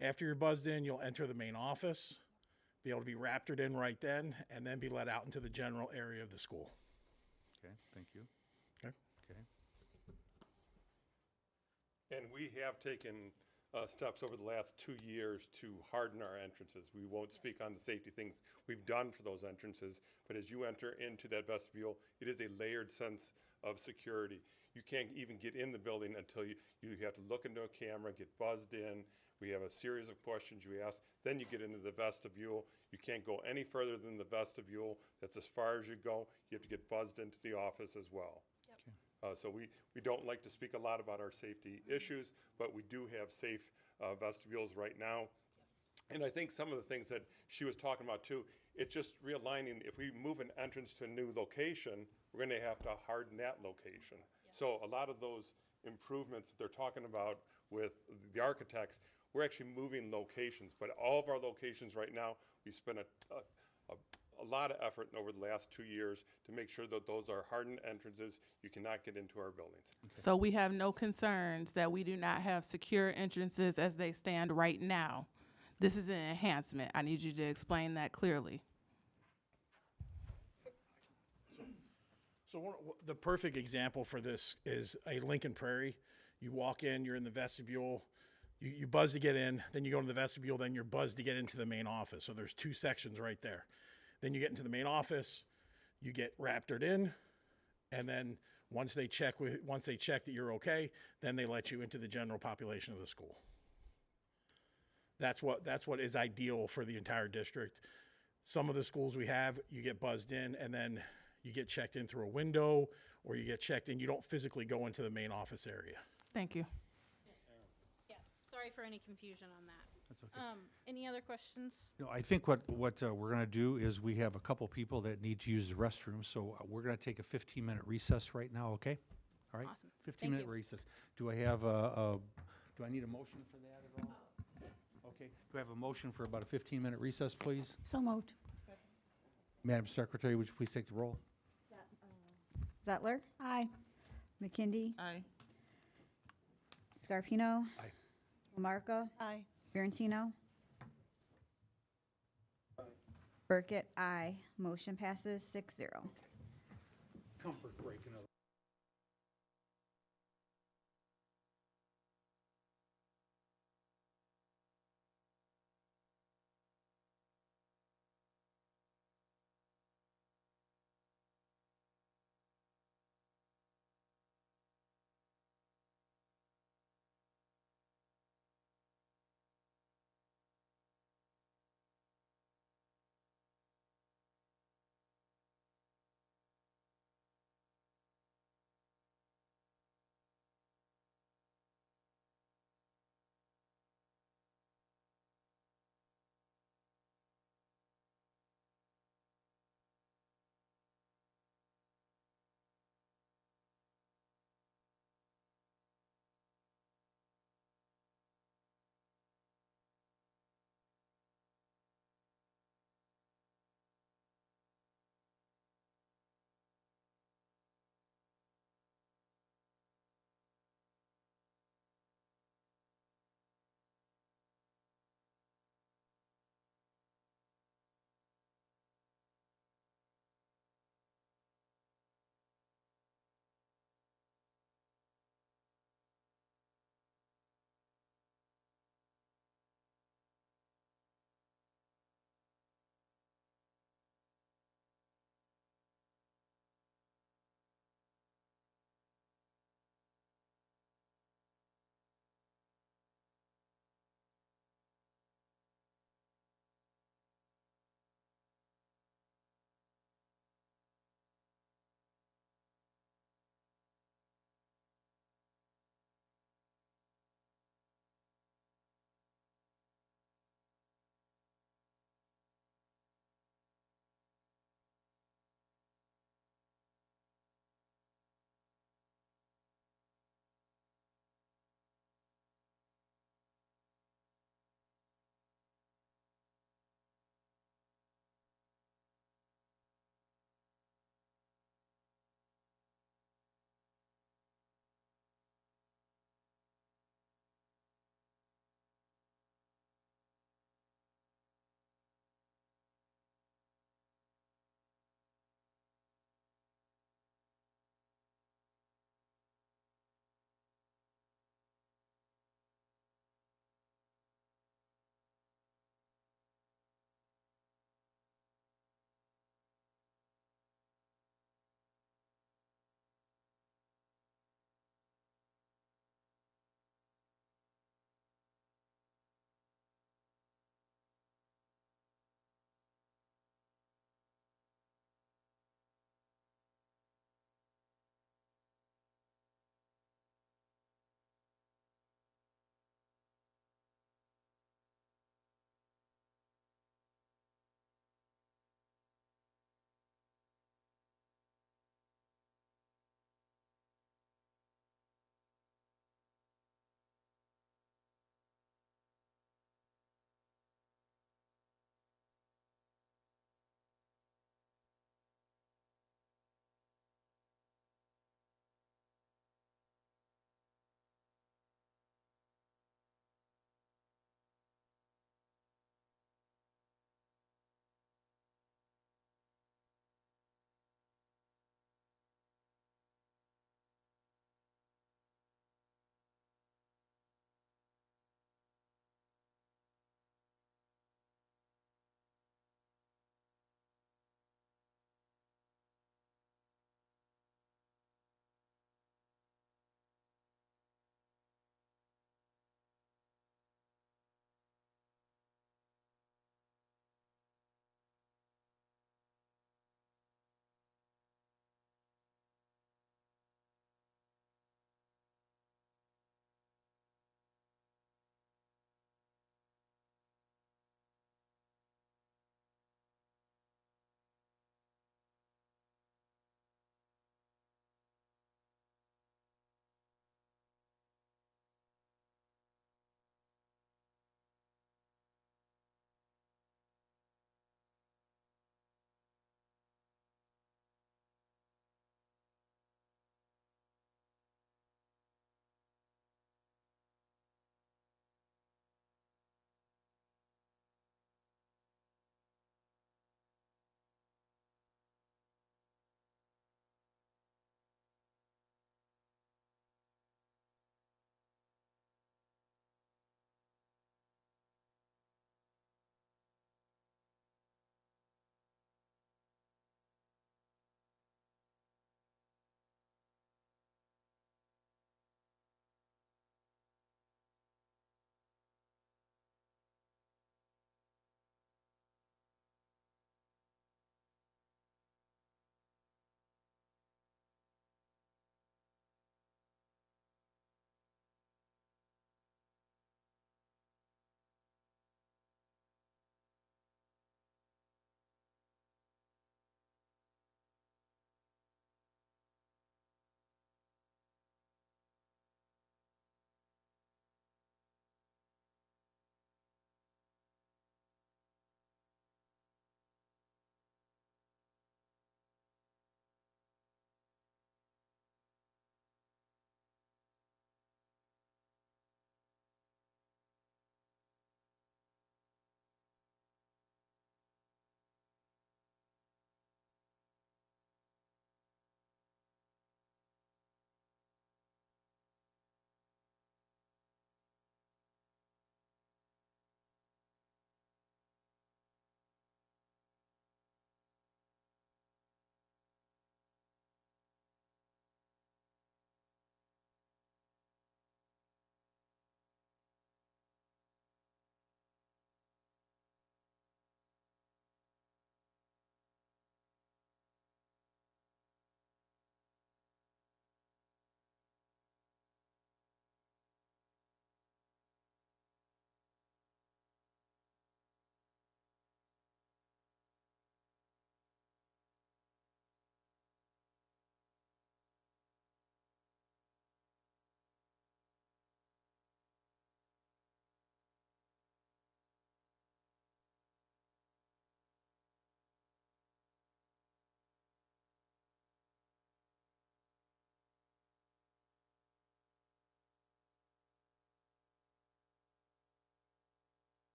after you're buzzed in, you'll enter the main office, be able to be raptored in right then, and then be let out into the general area of the school. Okay, thank you. Okay. Okay. And we have taken steps over the last 2 years to harden our entrances. We won't speak on the safety things we've done for those entrances, but as you enter into that vestibule, it is a layered sense of security. You can't even get in the building until you have to look into a camera, get buzzed in. We have a series of questions you ask. Then you get into the vestibule. You can't go any further than the vestibule. That's as far as you go. You have to get buzzed into the office as well. So we don't like to speak a lot about our safety issues, but we do have safe vestibules right now. And I think some of the things that she was talking about too, it's just realigning. If we move an entrance to a new location, we're going to have to harden that location. So a lot of those improvements that they're talking about with the architects, we're actually moving locations. But all of our locations right now, we spent a lot of effort over the last 2 years to make sure that those are hardened entrances. You cannot get into our buildings. So we have no concerns that we do not have secure entrances as they stand right now. This is an enhancement. I need you to explain that clearly. So the perfect example for this is a Lincoln Prairie. You walk in, you're in the vestibule, you buzz to get in, then you go to the vestibule, then you're buzzed to get into the main office. So there's 2 sections right there. Then you get into the main office, you get raptored in, and then once they check that you're okay, then they let you into the general population of the school. That's what is ideal for the entire district. Some of the schools we have, you get buzzed in, and then you get checked in through a window, or you get checked in. You don't physically go into the main office area. Thank you. Yeah, sorry for any confusion on that. That's okay. Any other questions? No, I think what we're going to do is we have a couple people that need to use the restroom, so we're going to take a 15-minute recess right now, okay? All right? Awesome. 15-minute recess. Do I have do I need a motion for that at all? Okay. Do I have a motion for about a 15-minute recess, please? So moved. Madam Secretary, would you please take the roll? Zettler? Aye. McKindy? Aye. Scarpino? Aye. Lamarca? Aye. Fiorentino? Burkett? Aye. Motion passes 6-0. Comfort break, another.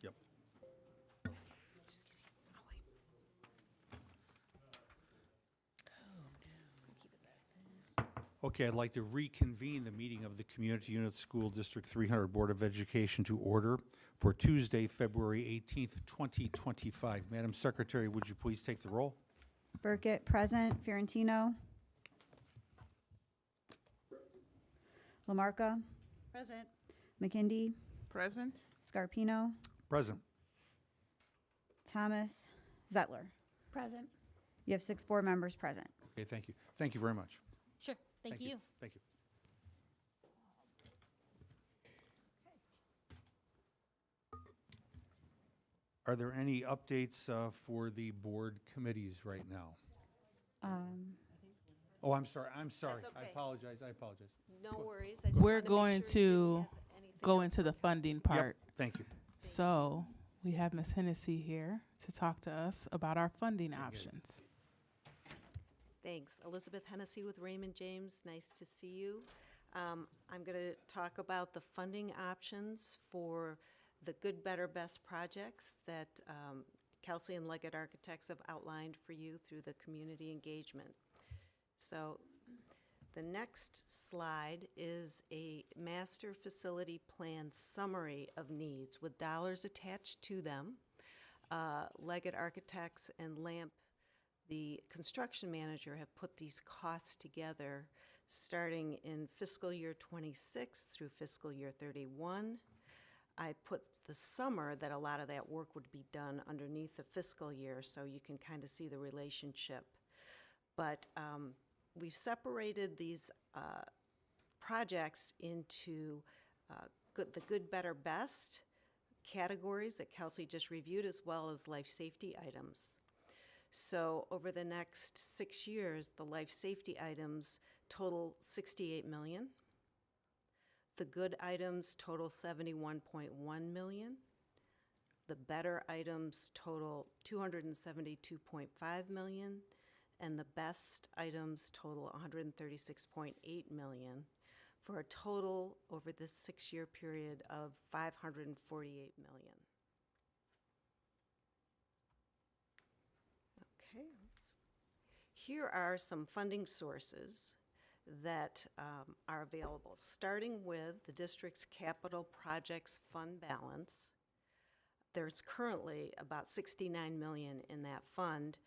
Yep. Okay, I'd like to reconvene the meeting of the Community Unit School District 300 Board of Education to order for Tuesday, February 18th, 2025. Madam Secretary, would you please take the roll? Burkett, present. Fiorentino. Lamarca. Present. McKindy. Present. Scarpino. Present. Thomas. Zettler. Present. You have 6 board members present. Okay, thank you. Thank you very much. Sure. Thank you. Thank you. Are there any updates for the board committees right now? Oh, I'm sorry. That's I okay. apologize. No worries. I just We're wanted to make going sure you didn't to have anything go else. into the funding part. Thank you. So we have Ms. Hennessy here to talk to us about our funding options. Thanks. Elizabeth Hennessy with Raymond James. Nice to see you. I'm going to talk about the funding options for the Good, Better, Best projects that Kelsey and Leggett Architects have outlined for you through the community engagement. So the next slide is a master facility plan summary of needs with dollars attached to them. Leggett Architects and LAMP, the construction manager, have put these costs together starting in fiscal year 26 through fiscal year 31. I put the summer that a lot of that work would be done underneath the fiscal year, so you can kind of see the relationship. But we've separated these projects into the good, better, best categories that Kelsey just reviewed, as well as life safety items. So over the next 6 years, the life safety items total $68 million. The good items total $71.1 million. The better items total $272.5 million. And the best items total $136.8 million, for a total over this 6-year period of $548 million. Okay, here are some funding sources that are available, starting with the district's capital projects fund balance. There's currently about $69 million in that fund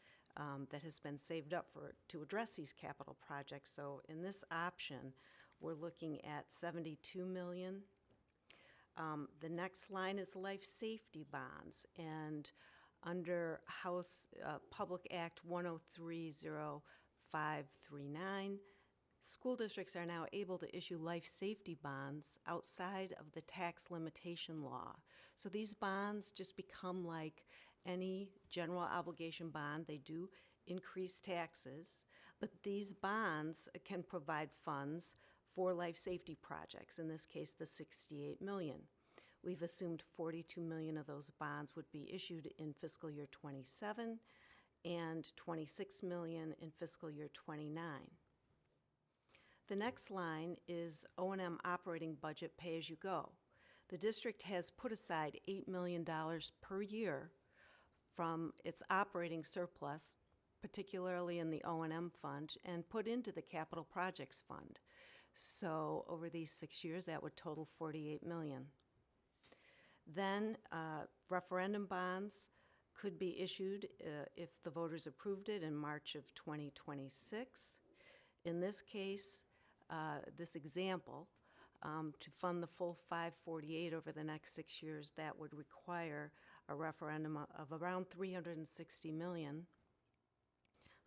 that has been saved up to address these capital projects. So in this option, we're looking at $72 million. The next line is life safety bonds, and under House Public Act 1030539, school districts are now able to issue life safety bonds outside of the tax limitation law. So these bonds just become like any general obligation bond. They do increase taxes, but these bonds can provide funds for life safety projects, in this case the $68 million. We've assumed $42 million of those bonds would be issued in fiscal year 27 and $26 million in fiscal year 29. The next line is O&M operating budget pay-as-you-go. The district has put aside $8 million per year from its operating surplus, particularly in the O&M fund, and put into the capital projects fund. So over these 6 years, that would total $48 million. Then referendum bonds could be issued if the voters approved it in March of 2026. In this case, this example, to fund the full 548 over the next 6 years, that would require a referendum of around $360 million.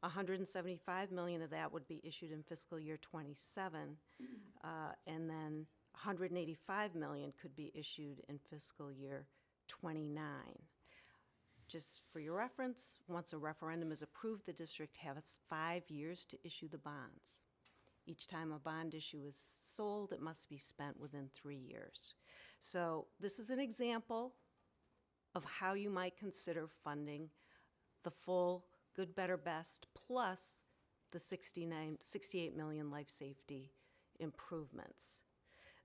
$175 million of that would be issued in fiscal year 27, and then $185 million could be issued in fiscal year 29. Just for your reference, once a referendum is approved, the district has 5 years to issue the bonds. Each time a bond issue is sold, it must be spent within 3 years. So this is an example of how you might consider funding the full good, better, best, plus the $68 million life safety improvements.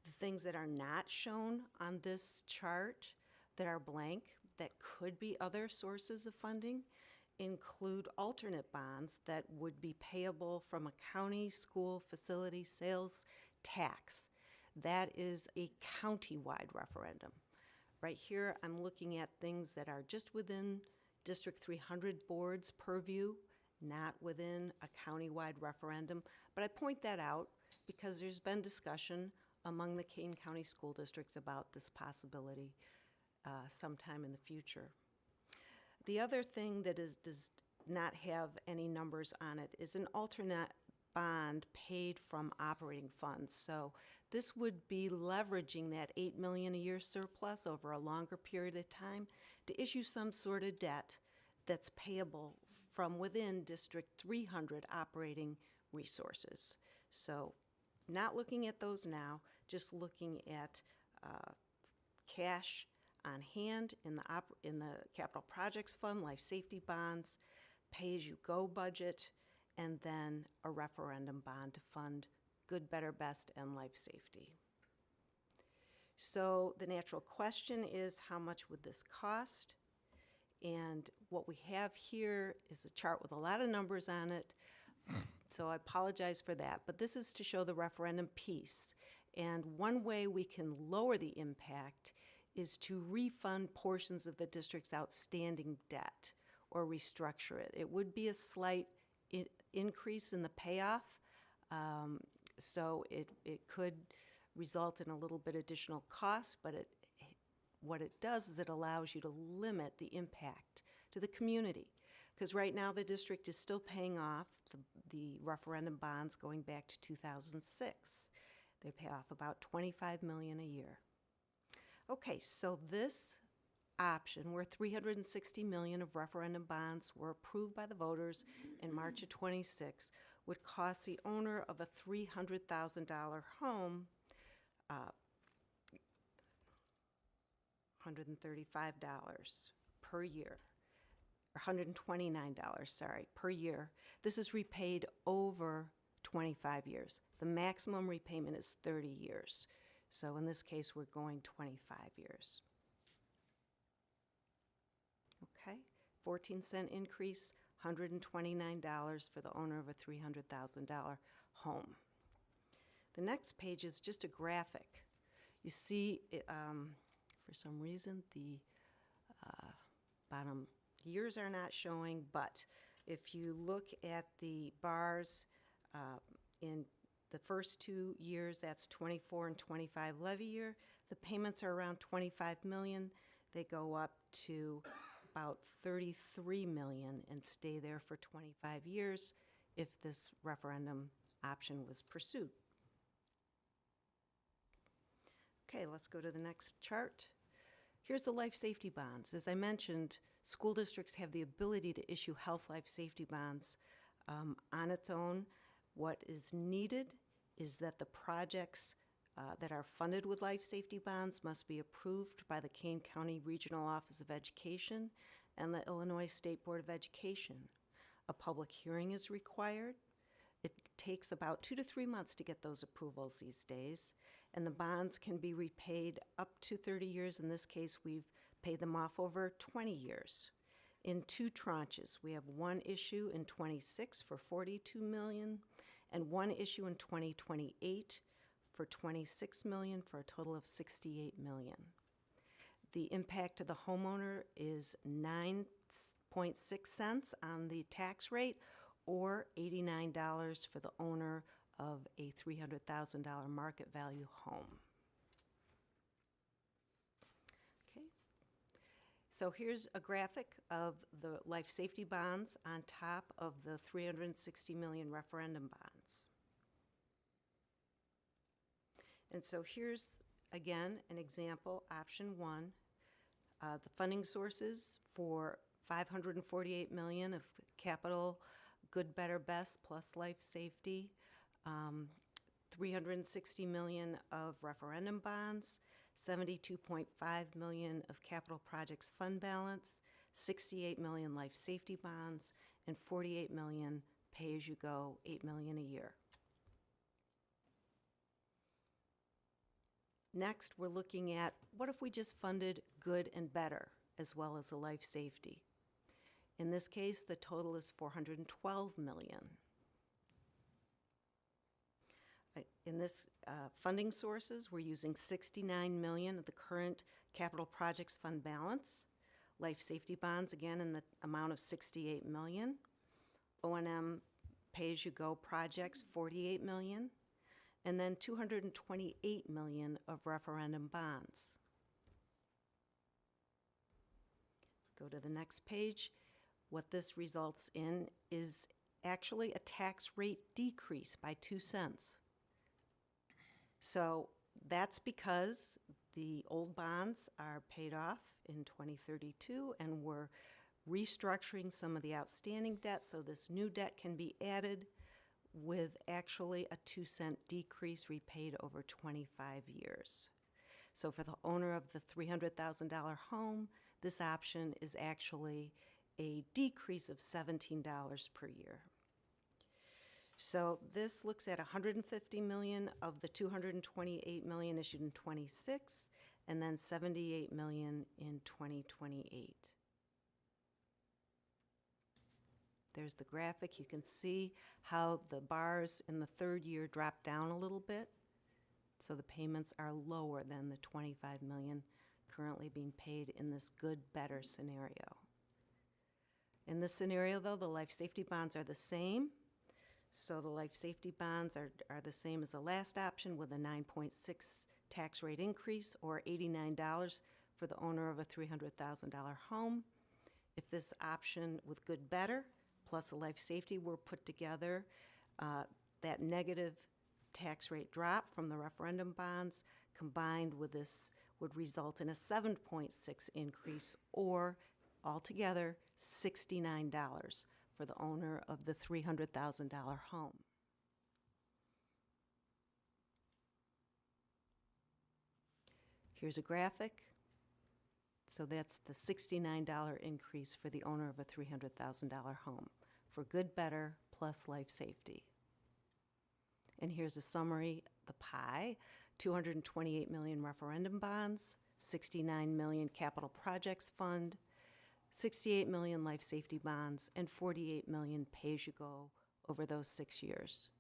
The things that are not shown on this chart, that are blank that could be other sources of funding include alternate bonds that would be payable from a county school facility sales tax. That is a county-wide referendum. Right here, I'm looking at things that are just within District 300 board's purview, not within a county-wide referendum. But I point that out because there's been discussion among the Kane County school districts about this possibility sometime in the future. The other thing that does not have any numbers on it is an alternate bond paid from operating funds. So this would be leveraging that $8 million a year surplus over a longer period of time to issue some sort of debt that's payable from within District 300 operating resources. So not looking at those now, just looking at cash on hand in the Capital Projects Fund, life safety bonds, pay-as-you-go budget, and then a referendum bond to fund good, better, best, and life safety. So the natural question is, how much would this cost? And what we have here is a chart with a lot of numbers on it, so I apologize for that. But this is to show the referendum piece. And one way we can lower the impact is to refund portions of the district's outstanding debt or restructure it. It would be a slight increase in the payoff, so it could result in a little bit additional cost, but what it does is it allows you to limit the impact to the community. Because right now the district is still paying off the referendum bonds going back to 2006. They pay off about $25 million a year. Okay, so this option, where $360 million of referendum bonds were approved by the voters in March of 26, would cost the owner of a $300,000 home $135 per year, or $129, sorry, per year. This is repaid over 25 years. The maximum repayment is 30 years. So in this case, we're going 25 years. Okay, 14-cent increase, $129 for the owner of a $300,000 home. The next page is just a graphic. You see, for some reason, the bottom years are not showing, but if you look at the bars in the first 2 years, that's 24 and 25 levy year. The payments are around $25 million. They go up to about $33 million and stay there for 25 years if this referendum option was pursued. Okay, let's go to the next chart. Here's the life safety bonds. As I mentioned, school districts have the ability to issue health life safety bonds on its own. What is needed is that the projects that are funded with life safety bonds must be approved by the Kane County Regional Office of Education and the Illinois State Board of Education. A public hearing is required. It takes about 2 to 3 months to get those approvals these days, and the bonds can be repaid up to 30 years. In this case, we've paid them off over 20 years in 2 tranches. We have one issue in 26 for $42 million and one issue in 2028 for $26 million for a total of $68 million. The impact to the homeowner is 9.6 cents on the tax rate, or $89 for the owner of a $300,000 market value home. Okay, so here's a graphic of the life safety bonds on top of the $360 million referendum bonds. And so here's, again, an example, option 1. The funding sources for $548 million of capital good, better, best, plus life safety, $360 million of referendum bonds, $72.5 million of capital projects fund balance, $68 million life safety bonds, and $48 million pay-as-you-go, $8 million a year. Next, we're looking at what if we just funded good and better as well as a life safety. In this case, the total is $412 million. In this funding sources, we're using $69 million of the current capital projects fund balance, life safety bonds, again, in the amount of $68 million, O&M pay-as-you-go projects, $48 million, and then $228 million of referendum bonds. Go to the next page. What this results in is actually a tax rate decrease by 2 cents. So that's because the old bonds are paid off in 2032, and we're restructuring some of the outstanding debt, so this new debt can be added with actually a 2 cent decrease repaid over 25 years. So for the owner of the $300,000 home, this option is actually a decrease of $17 per year. So this looks at $150 million of the $228 million issued in 26, and then $78 million in 2028. There's the graphic. You can see how the bars in the third year drop down a little bit. So the payments are lower than the $25 million currently being paid in this good, better scenario. In this scenario, though, the life safety bonds are the same. So the life safety bonds are the same as the last option with a 9.6 tax rate increase, or $89 for the owner of a $300,000 home. If this option with good, better, plus a life safety were put together, that negative tax rate drop from the referendum bonds combined with this would result in a 7.6 increase, or altogether $69 for the owner of the $300,000 home. Here's a graphic. So that's the $69 increase for the owner of a $300,000 home for good, better, plus life safety. And here's a summary, the pie: $228 million referendum bonds, $69 million capital projects fund, $68 million life safety bonds, and $48 million pay-as-you-go over those 6 years.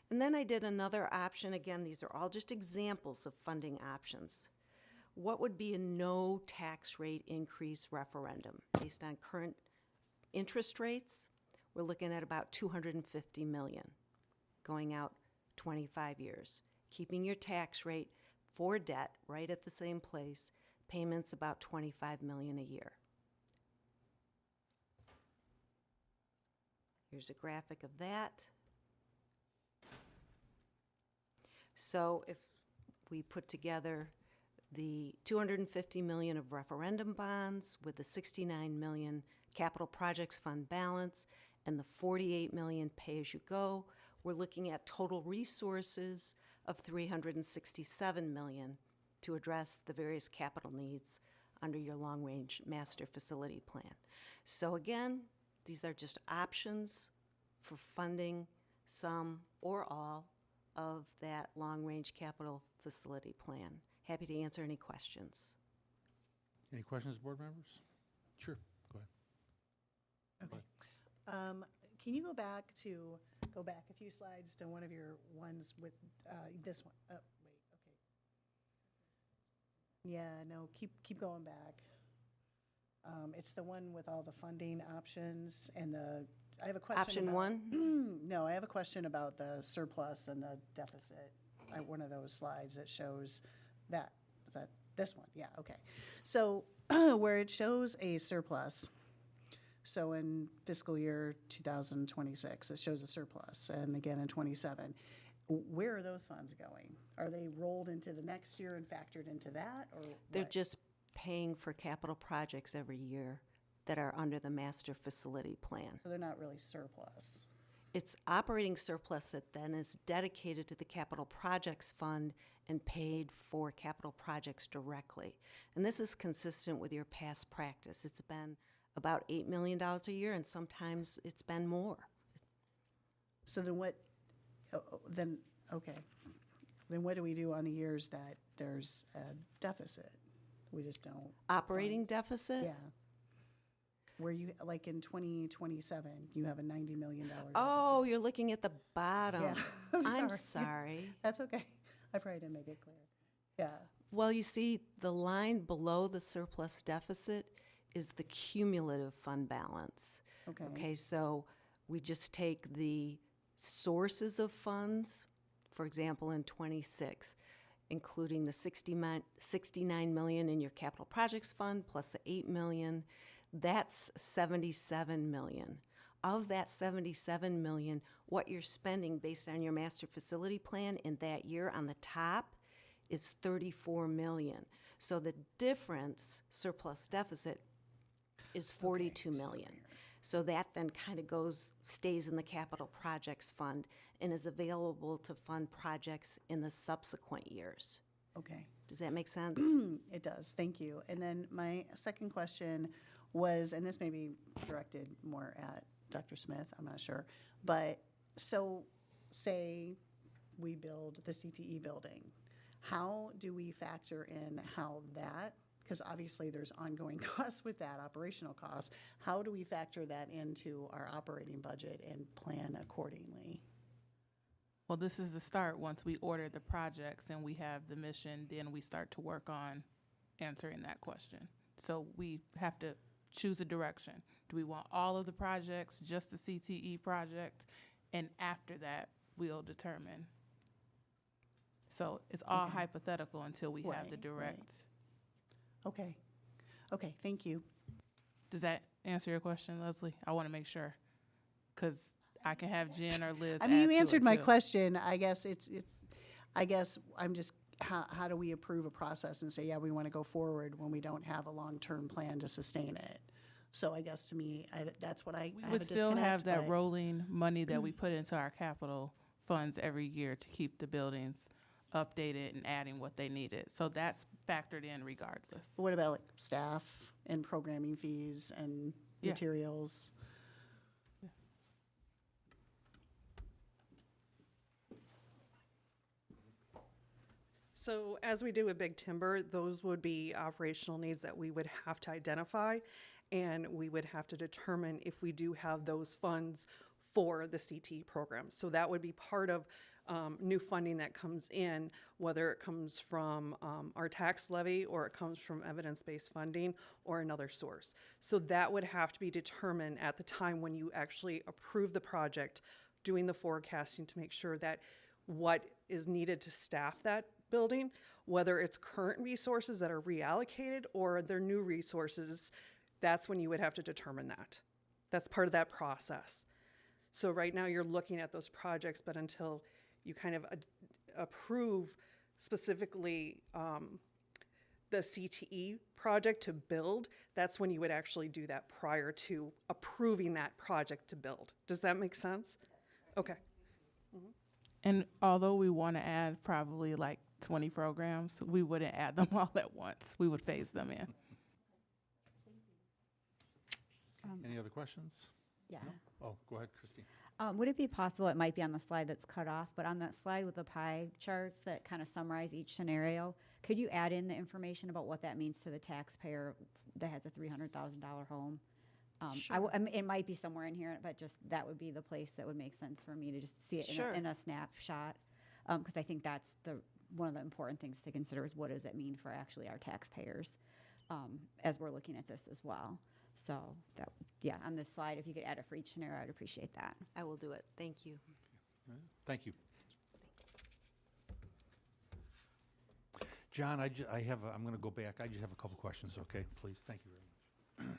And then I did another option. Again, these are all just examples of funding options. What would be a no tax rate increase referendum? Based on current interest rates, we're looking at about $250 million going out 25 years. Keeping your tax rate for debt right at the same place, payments about $25 million a year. Here's a graphic of that. So if we put together the $250 million of referendum bonds with the $69 million capital projects fund balance and the $48 million pay-as-you-go, we're looking at total resources of $367 million to address the various capital needs under your long-range master facility plan. So again, these are just options for funding some or all of that long-range capital facility plan. Happy to answer any questions. Any questions, board members? Sure, go ahead. Okay. Can you go back a few slides to one of your ones with this one? Oh, wait, okay. Yeah, no, keep going back. It's the one with all the funding options and I have a question. Option about, one? No, I have a question about the surplus and the deficit. One of those slides that shows that. Is that this one? Yeah, okay. So where it shows a surplus, so in fiscal year 2026, it shows a surplus, and again in 27. Where are those funds going? Are they rolled into the next year and factored into that, or They're what? just paying for capital projects every year that are under the master facility plan. So they're not really surplus. It's operating surplus that then is dedicated to the capital projects fund and paid for capital projects directly. And this is consistent with your past practice. It's been about $8 million a year, and sometimes it's been more. So then what, okay. then what do we do on the years that there's a deficit? We just don't. Operating fund? deficit? Yeah. Where you, like in 2027, you have a $90 million deficit. Oh, you're looking at the bottom. Yeah. I'm sorry. sorry. That's okay. I probably didn't make it clear. Yeah. Well, you see, the line below the surplus deficit is the cumulative fund balance. Okay. Okay, so we just take the sources of funds, for example, in 26, including the 69 million in your capital projects fund plus the 8 million, that's 77 million. Of that 77 million, what you're spending based on your master facility plan in that year on the top is 34 million. So the difference, surplus deficit, is 42 million. So that then kind of stays in the capital projects fund and is available to fund projects in the subsequent years. Okay. Does that make sense? It does. Thank you. And then my second question was, and this may be directed more at Dr. Smith, I'm not sure, but so say we build the CTE building. How do we factor in how that, because obviously there's ongoing costs with that, operational costs, how do we factor that into our operating budget and plan accordingly? Well, this is the start. Once we order the projects and we have the mission, then we start to work on answering that question. So we have to choose a direction. Do we want all of the projects, just the CTE project? And after that, we'll determine. So it's all hypothetical until we have the direct. Okay. Okay, thank you. Does that answer your question, Leslie? I want to make sure, because I can have Jen or Liz. I mean, add you to answered it my too. question. I guess I guess I'm just, how do we approve a process and say, yeah, we want to go forward when we don't have a long-term plan to sustain it? So I guess to me, that's what I We have would a still have disconnect, that but- rolling money that we put into our capital funds every year to keep the buildings updated and adding what they needed. So that's factored in regardless. What about like staff and programming fees and Yeah. materials? So as we do with Big Timber, those would be operational needs that we would have to identify, and we would have to determine if we do have those funds for the CTE program. So that would be part of new funding that comes in, whether it comes from our tax levy or it comes from evidence-based funding or another source. So that would have to be determined at the time when you actually approve the project, doing the forecasting to make sure that what is needed to staff that building, whether it's current resources that are reallocated or they're new resources, that's when you would have to determine that. That's part of that process. So right now you're looking at those projects, but until you kind of approve specifically the CTE project to build, that's when you would actually do that prior to approving that project to build. Does that make sense? Okay. And although we want to add probably like 20 programs, we wouldn't add them all at once. We would phase them in. Any other questions? Yeah. No? Oh, go ahead, Christine. Would it be possible, it might be on the slide that's cut off, but on that slide with the pie charts that kind of summarize each scenario, could you add in the information about what that means to the taxpayer that has a $300,000 home? I mean, it might be somewhere in here, but just that would be the place that would make sense for me to just see it Sure. in a snapshot. Because I think that's one of the important things to consider is what does it mean for actually our taxpayers as we're looking at this as well. So that, yeah, on this slide, if you could add it for each scenario, I'd appreciate that. I will do it. Thank you. Thank you. John, I'm going to go back. I just have a couple questions, okay? Please, thank you very much.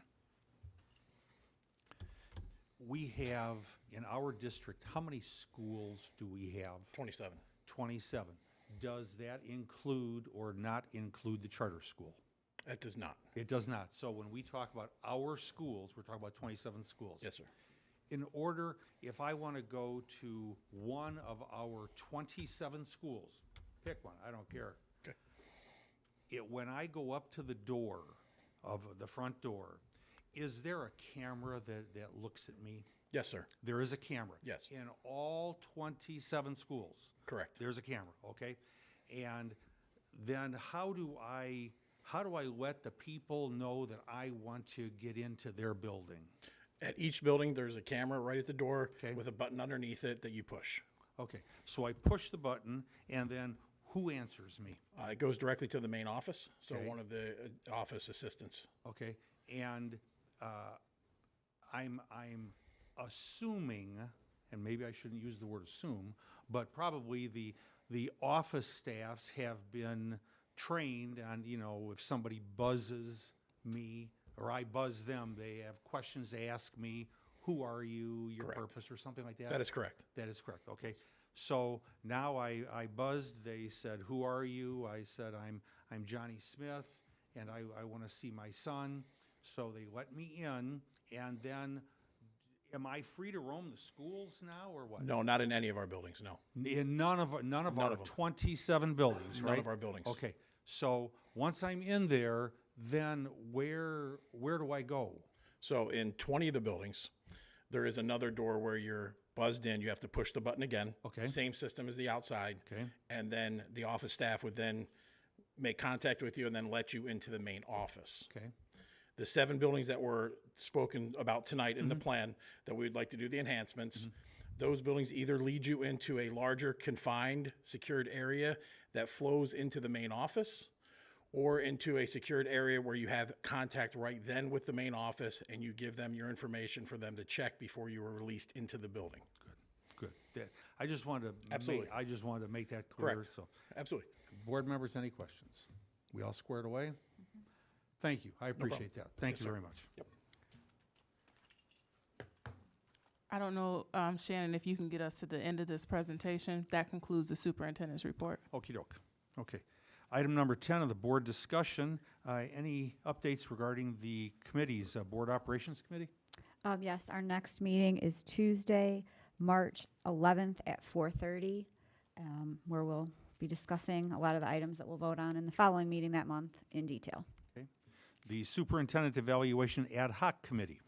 We have, in our district, how many schools do we have? 27. 27. Does that include or not include the charter school? It does not. It does not. So when we talk about our schools, we're talking about 27 schools. Yes, sir. In order, if I want to go to one of our 27 schools, pick one, I don't care. Okay. When I go up to the door of the front door, is there a camera that looks at me? Yes, sir. There is a camera. Yes. In all 27 schools. Correct. There's a camera, okay? And then how do I let the people know that I want to get into their building? At each building, there's a camera right at the door Okay. with a button underneath it that you push. Okay, so I push the button, and then who answers me? It goes directly to the main office, so Okay. one of the office assistants. Okay, and I'm assuming, and maybe I shouldn't use the word assume, but probably the office staffs have been trained on, you know, if somebody buzzes me or I buzz them, they have questions to ask me. Who are you, your Correct. purpose, or something like that? That is correct. That is correct, okay. So now I buzzed, they said, who are you? I said, I'm Johnny Smith, and I want to see my son. So they let me in, and then, am I free to roam the schools now, or what? No, not in any of our buildings, no. In none of our None of them. 27 buildings, right? None of our buildings. Okay, so once I'm in there, then where do I go? So in 20 of the buildings, there is another door where you're buzzed in. You have to push the button again. Okay. Same system as the outside. Okay. And then the office staff would then make contact with you and then let you into the main office. Okay. The 7 buildings that were spoken about tonight in the plan that we'd like to do the enhancements, those buildings either lead you into a larger confined secured area that flows into the main office, or into a secured area where you have contact right then with the main office and you give them your information for them to check before you were released into the building. Good. I just wanted to Absolutely. make that clear. Correct. So, Absolutely. board members, any questions? We all squared away? Thank you. I appreciate that. Thank Yes, you sir. very much. Yep. I don't know, Shannon, if you can get us to the end of this presentation. That concludes the superintendent's report. Okey doke. Okay. Item number 10 of the board discussion. Any updates regarding the committees, Board Operations Committee? Yes, our next meeting is Tuesday, March 11th at 4:30, where we'll be discussing a lot of the items that we'll vote on in the following meeting that month in detail. Okay. The Superintendent Evaluation Ad Hoc Committee.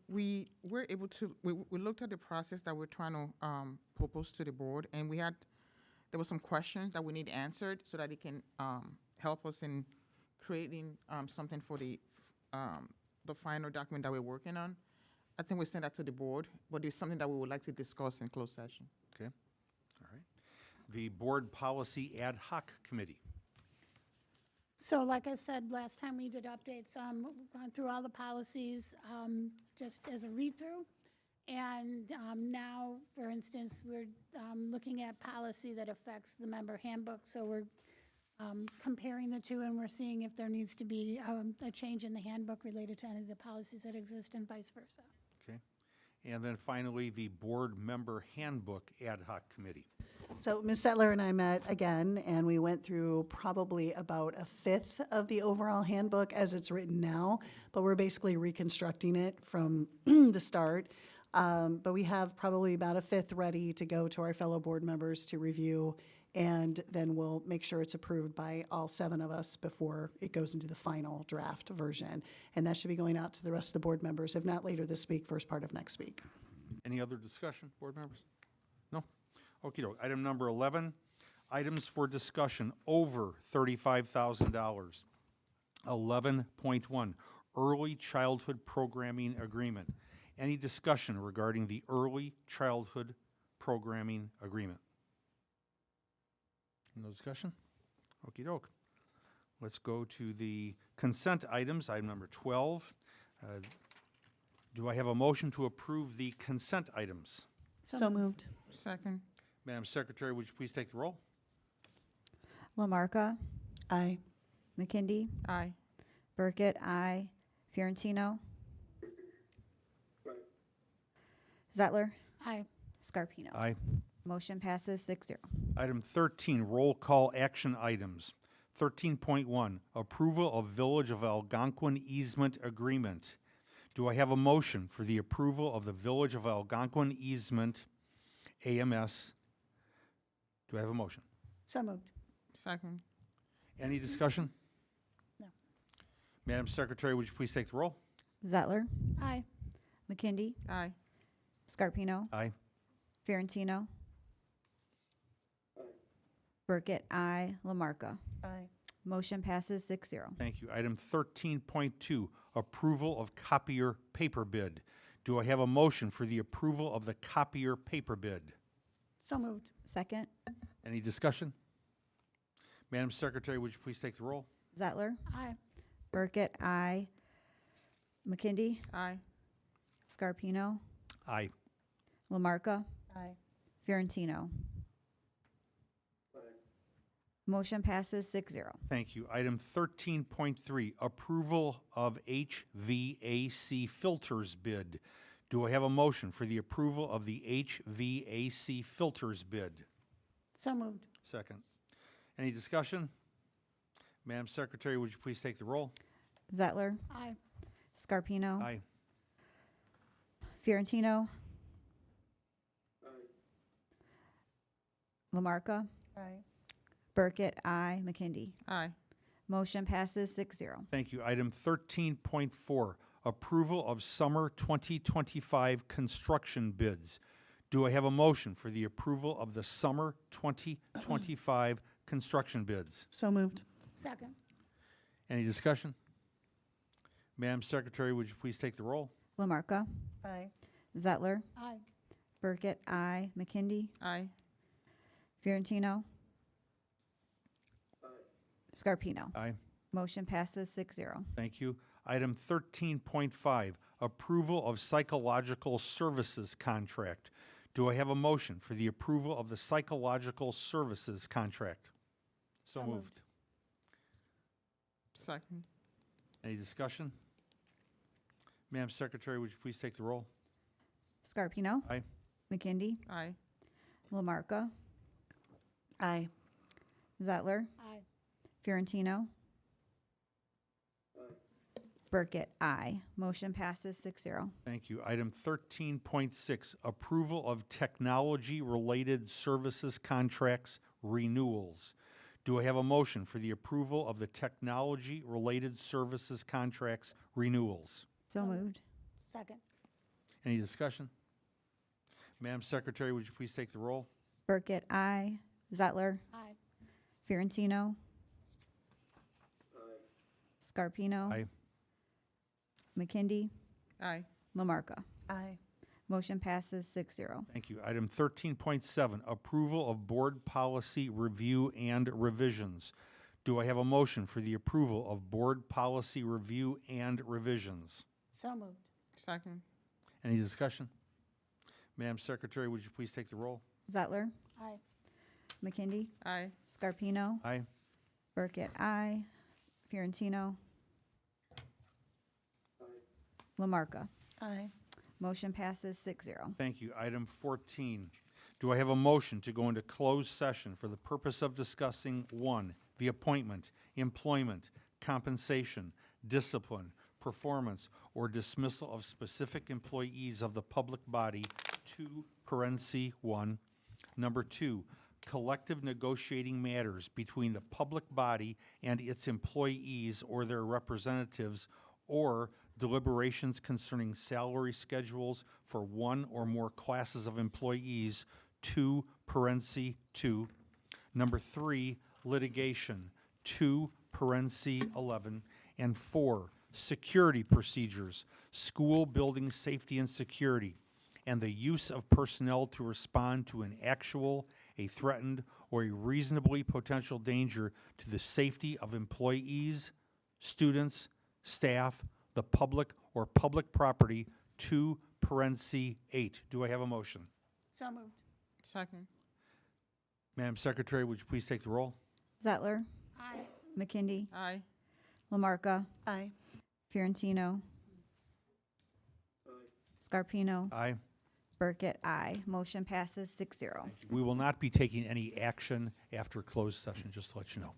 We were able to, we looked at the process that we're trying to propose to the board, and there were some questions that we need answered so that it can help us in creating something for the final document that we're working on. I think we sent that to the board, but it's something that we would like to discuss in closed session. Okay. All right. The Board Policy Ad Hoc Committee. So like I said, last time we did updates, we've gone through all the policies, just as a read-through. And now, for instance, we're looking at policy that affects the member handbook. So we're comparing the two, and we're seeing if there needs to be a change in the handbook related to any of the policies that exist and vice versa. Okay. And then finally, the Board Member Handbook Ad Hoc Committee. So Ms. Settler and I met again, and we went through probably about a fifth of the overall handbook as it's written now, but we're basically reconstructing it from the start. But we have probably about a fifth ready to go to our fellow board members to review, and then we'll make sure it's approved by all 7 of us before it goes into the final draft version. And that should be going out to the rest of the board members, if not later this week, first part of next week. Any other discussion, board members? No? Okey doke. Item number 11, items for discussion over $35,000. 11.1, Early Childhood Programming Agreement. Any discussion regarding the Early Childhood Programming Agreement? No discussion? Okey doke. Let's go to the consent items, item number 12. Do I have a motion to approve the consent items? So moved. Second. Madam Secretary, would you please take the roll? Lamarca, Aye. McKindy, Aye. Burkett, aye. Fiorentino. Zettler, Aye. Scarpino. Aye. Motion passes 6-0. Item 13, roll call action items. 13.1, approval of Village of Algonquin easement agreement. Do I have a motion for the approval of the Village of Algonquin easement, AMS? Do I have a motion? So moved. Second. Any discussion? No. Madam Secretary, would you please take the roll? Zettler, Aye. McKindy, Aye. Scarpino, Aye. Fiorentino. Burkett, I. Lamarca. Aye. Motion passes 6-0. Thank you. Item 13.2, approval of copier paper bid. Do I have a motion for the approval of the copier paper bid? So moved. Second. Any discussion? Madam Secretary, would you please take the roll? Zettler. Aye. Burkett, I. McKindy. Aye. Scarpino. Aye. Lamarca. Aye. Fiorentino. Motion passes 6-0. Thank you. Item 13.3, approval of HVAC filters bid. Do I have a motion for the approval of the HVAC filters bid? So moved. Second. Any discussion? Madam Secretary, would you please take the roll? Zettler. Aye. Scarpino. Aye. Fiorentino. Lamarca. Aye. Burkett, I. McKindy. Aye. Motion passes 6-0. Thank you. Item 13.4, approval of summer 2025 construction bids. Do I have a motion for the approval of the summer 2025 construction bids? So moved. Second. Any discussion? Madam Secretary, would you please take the roll? Lamarca. Aye. Zettler. Aye. Burkett, I. McKindy. Aye. Fiorentino. Scarpino. Aye. Motion passes 6-0. Thank you. Item 13.5, approval of psychological services contract. Do I have a motion for the approval of the psychological services contract? So moved. Second. Any discussion? Madam Secretary, would you please take the roll? Scarpino. Aye. McKindy. Aye. Lamarca. Aye. Zettler. Aye. Fiorentino. Burkett, I. Motion passes 6-0. Thank you. Item 13.6, approval of technology-related services contracts renewals. Do I have a motion for the approval of the technology-related services contracts renewals? So moved. Second. Any discussion? Madam Secretary, would you please take the roll? Burkett, I. Zettler. Aye. Fiorentino. Scarpino. Aye. McKindy. Aye. Lamarca. Aye. Motion passes 6-0. Thank you. Item 13.7, approval of board policy review and revisions. Do I have a motion for the approval of board policy review and revisions? So moved. Second. Any discussion? Madam Secretary, would you please take the roll? Zettler. Aye. McKindy. Aye. Scarpino. Aye. Burkett, I. Fiorentino. Lamarca. Aye. Motion passes 6-0. Thank you. Item 14. Do I have a motion to go into closed session for the purpose of discussing, 1, the appointment, employment, compensation, discipline, performance, or dismissal of specific employees of the public body, 2, parentheses 1. Number 2, collective negotiating matters between the public body and its employees or their representatives, or deliberations concerning salary schedules for one or more classes of employees, 2, parentheses 2. Number 3, litigation, 2, parentheses 11. And 4, security procedures, school building safety and security, and the use of personnel to respond to an actual, a threatened, or a reasonably potential danger to the safety of employees, students, staff, the public, or public property, 2, parentheses 8. Do I have a motion? So moved. Second. Madam Secretary, would you please take the roll? Zettler. Aye. McKindy. Aye. Lamarca. Aye. Fiorentino. Scarpino. Aye. Burkett, I. Motion passes 6-0. We will not be taking any action after closed session, just to let you know.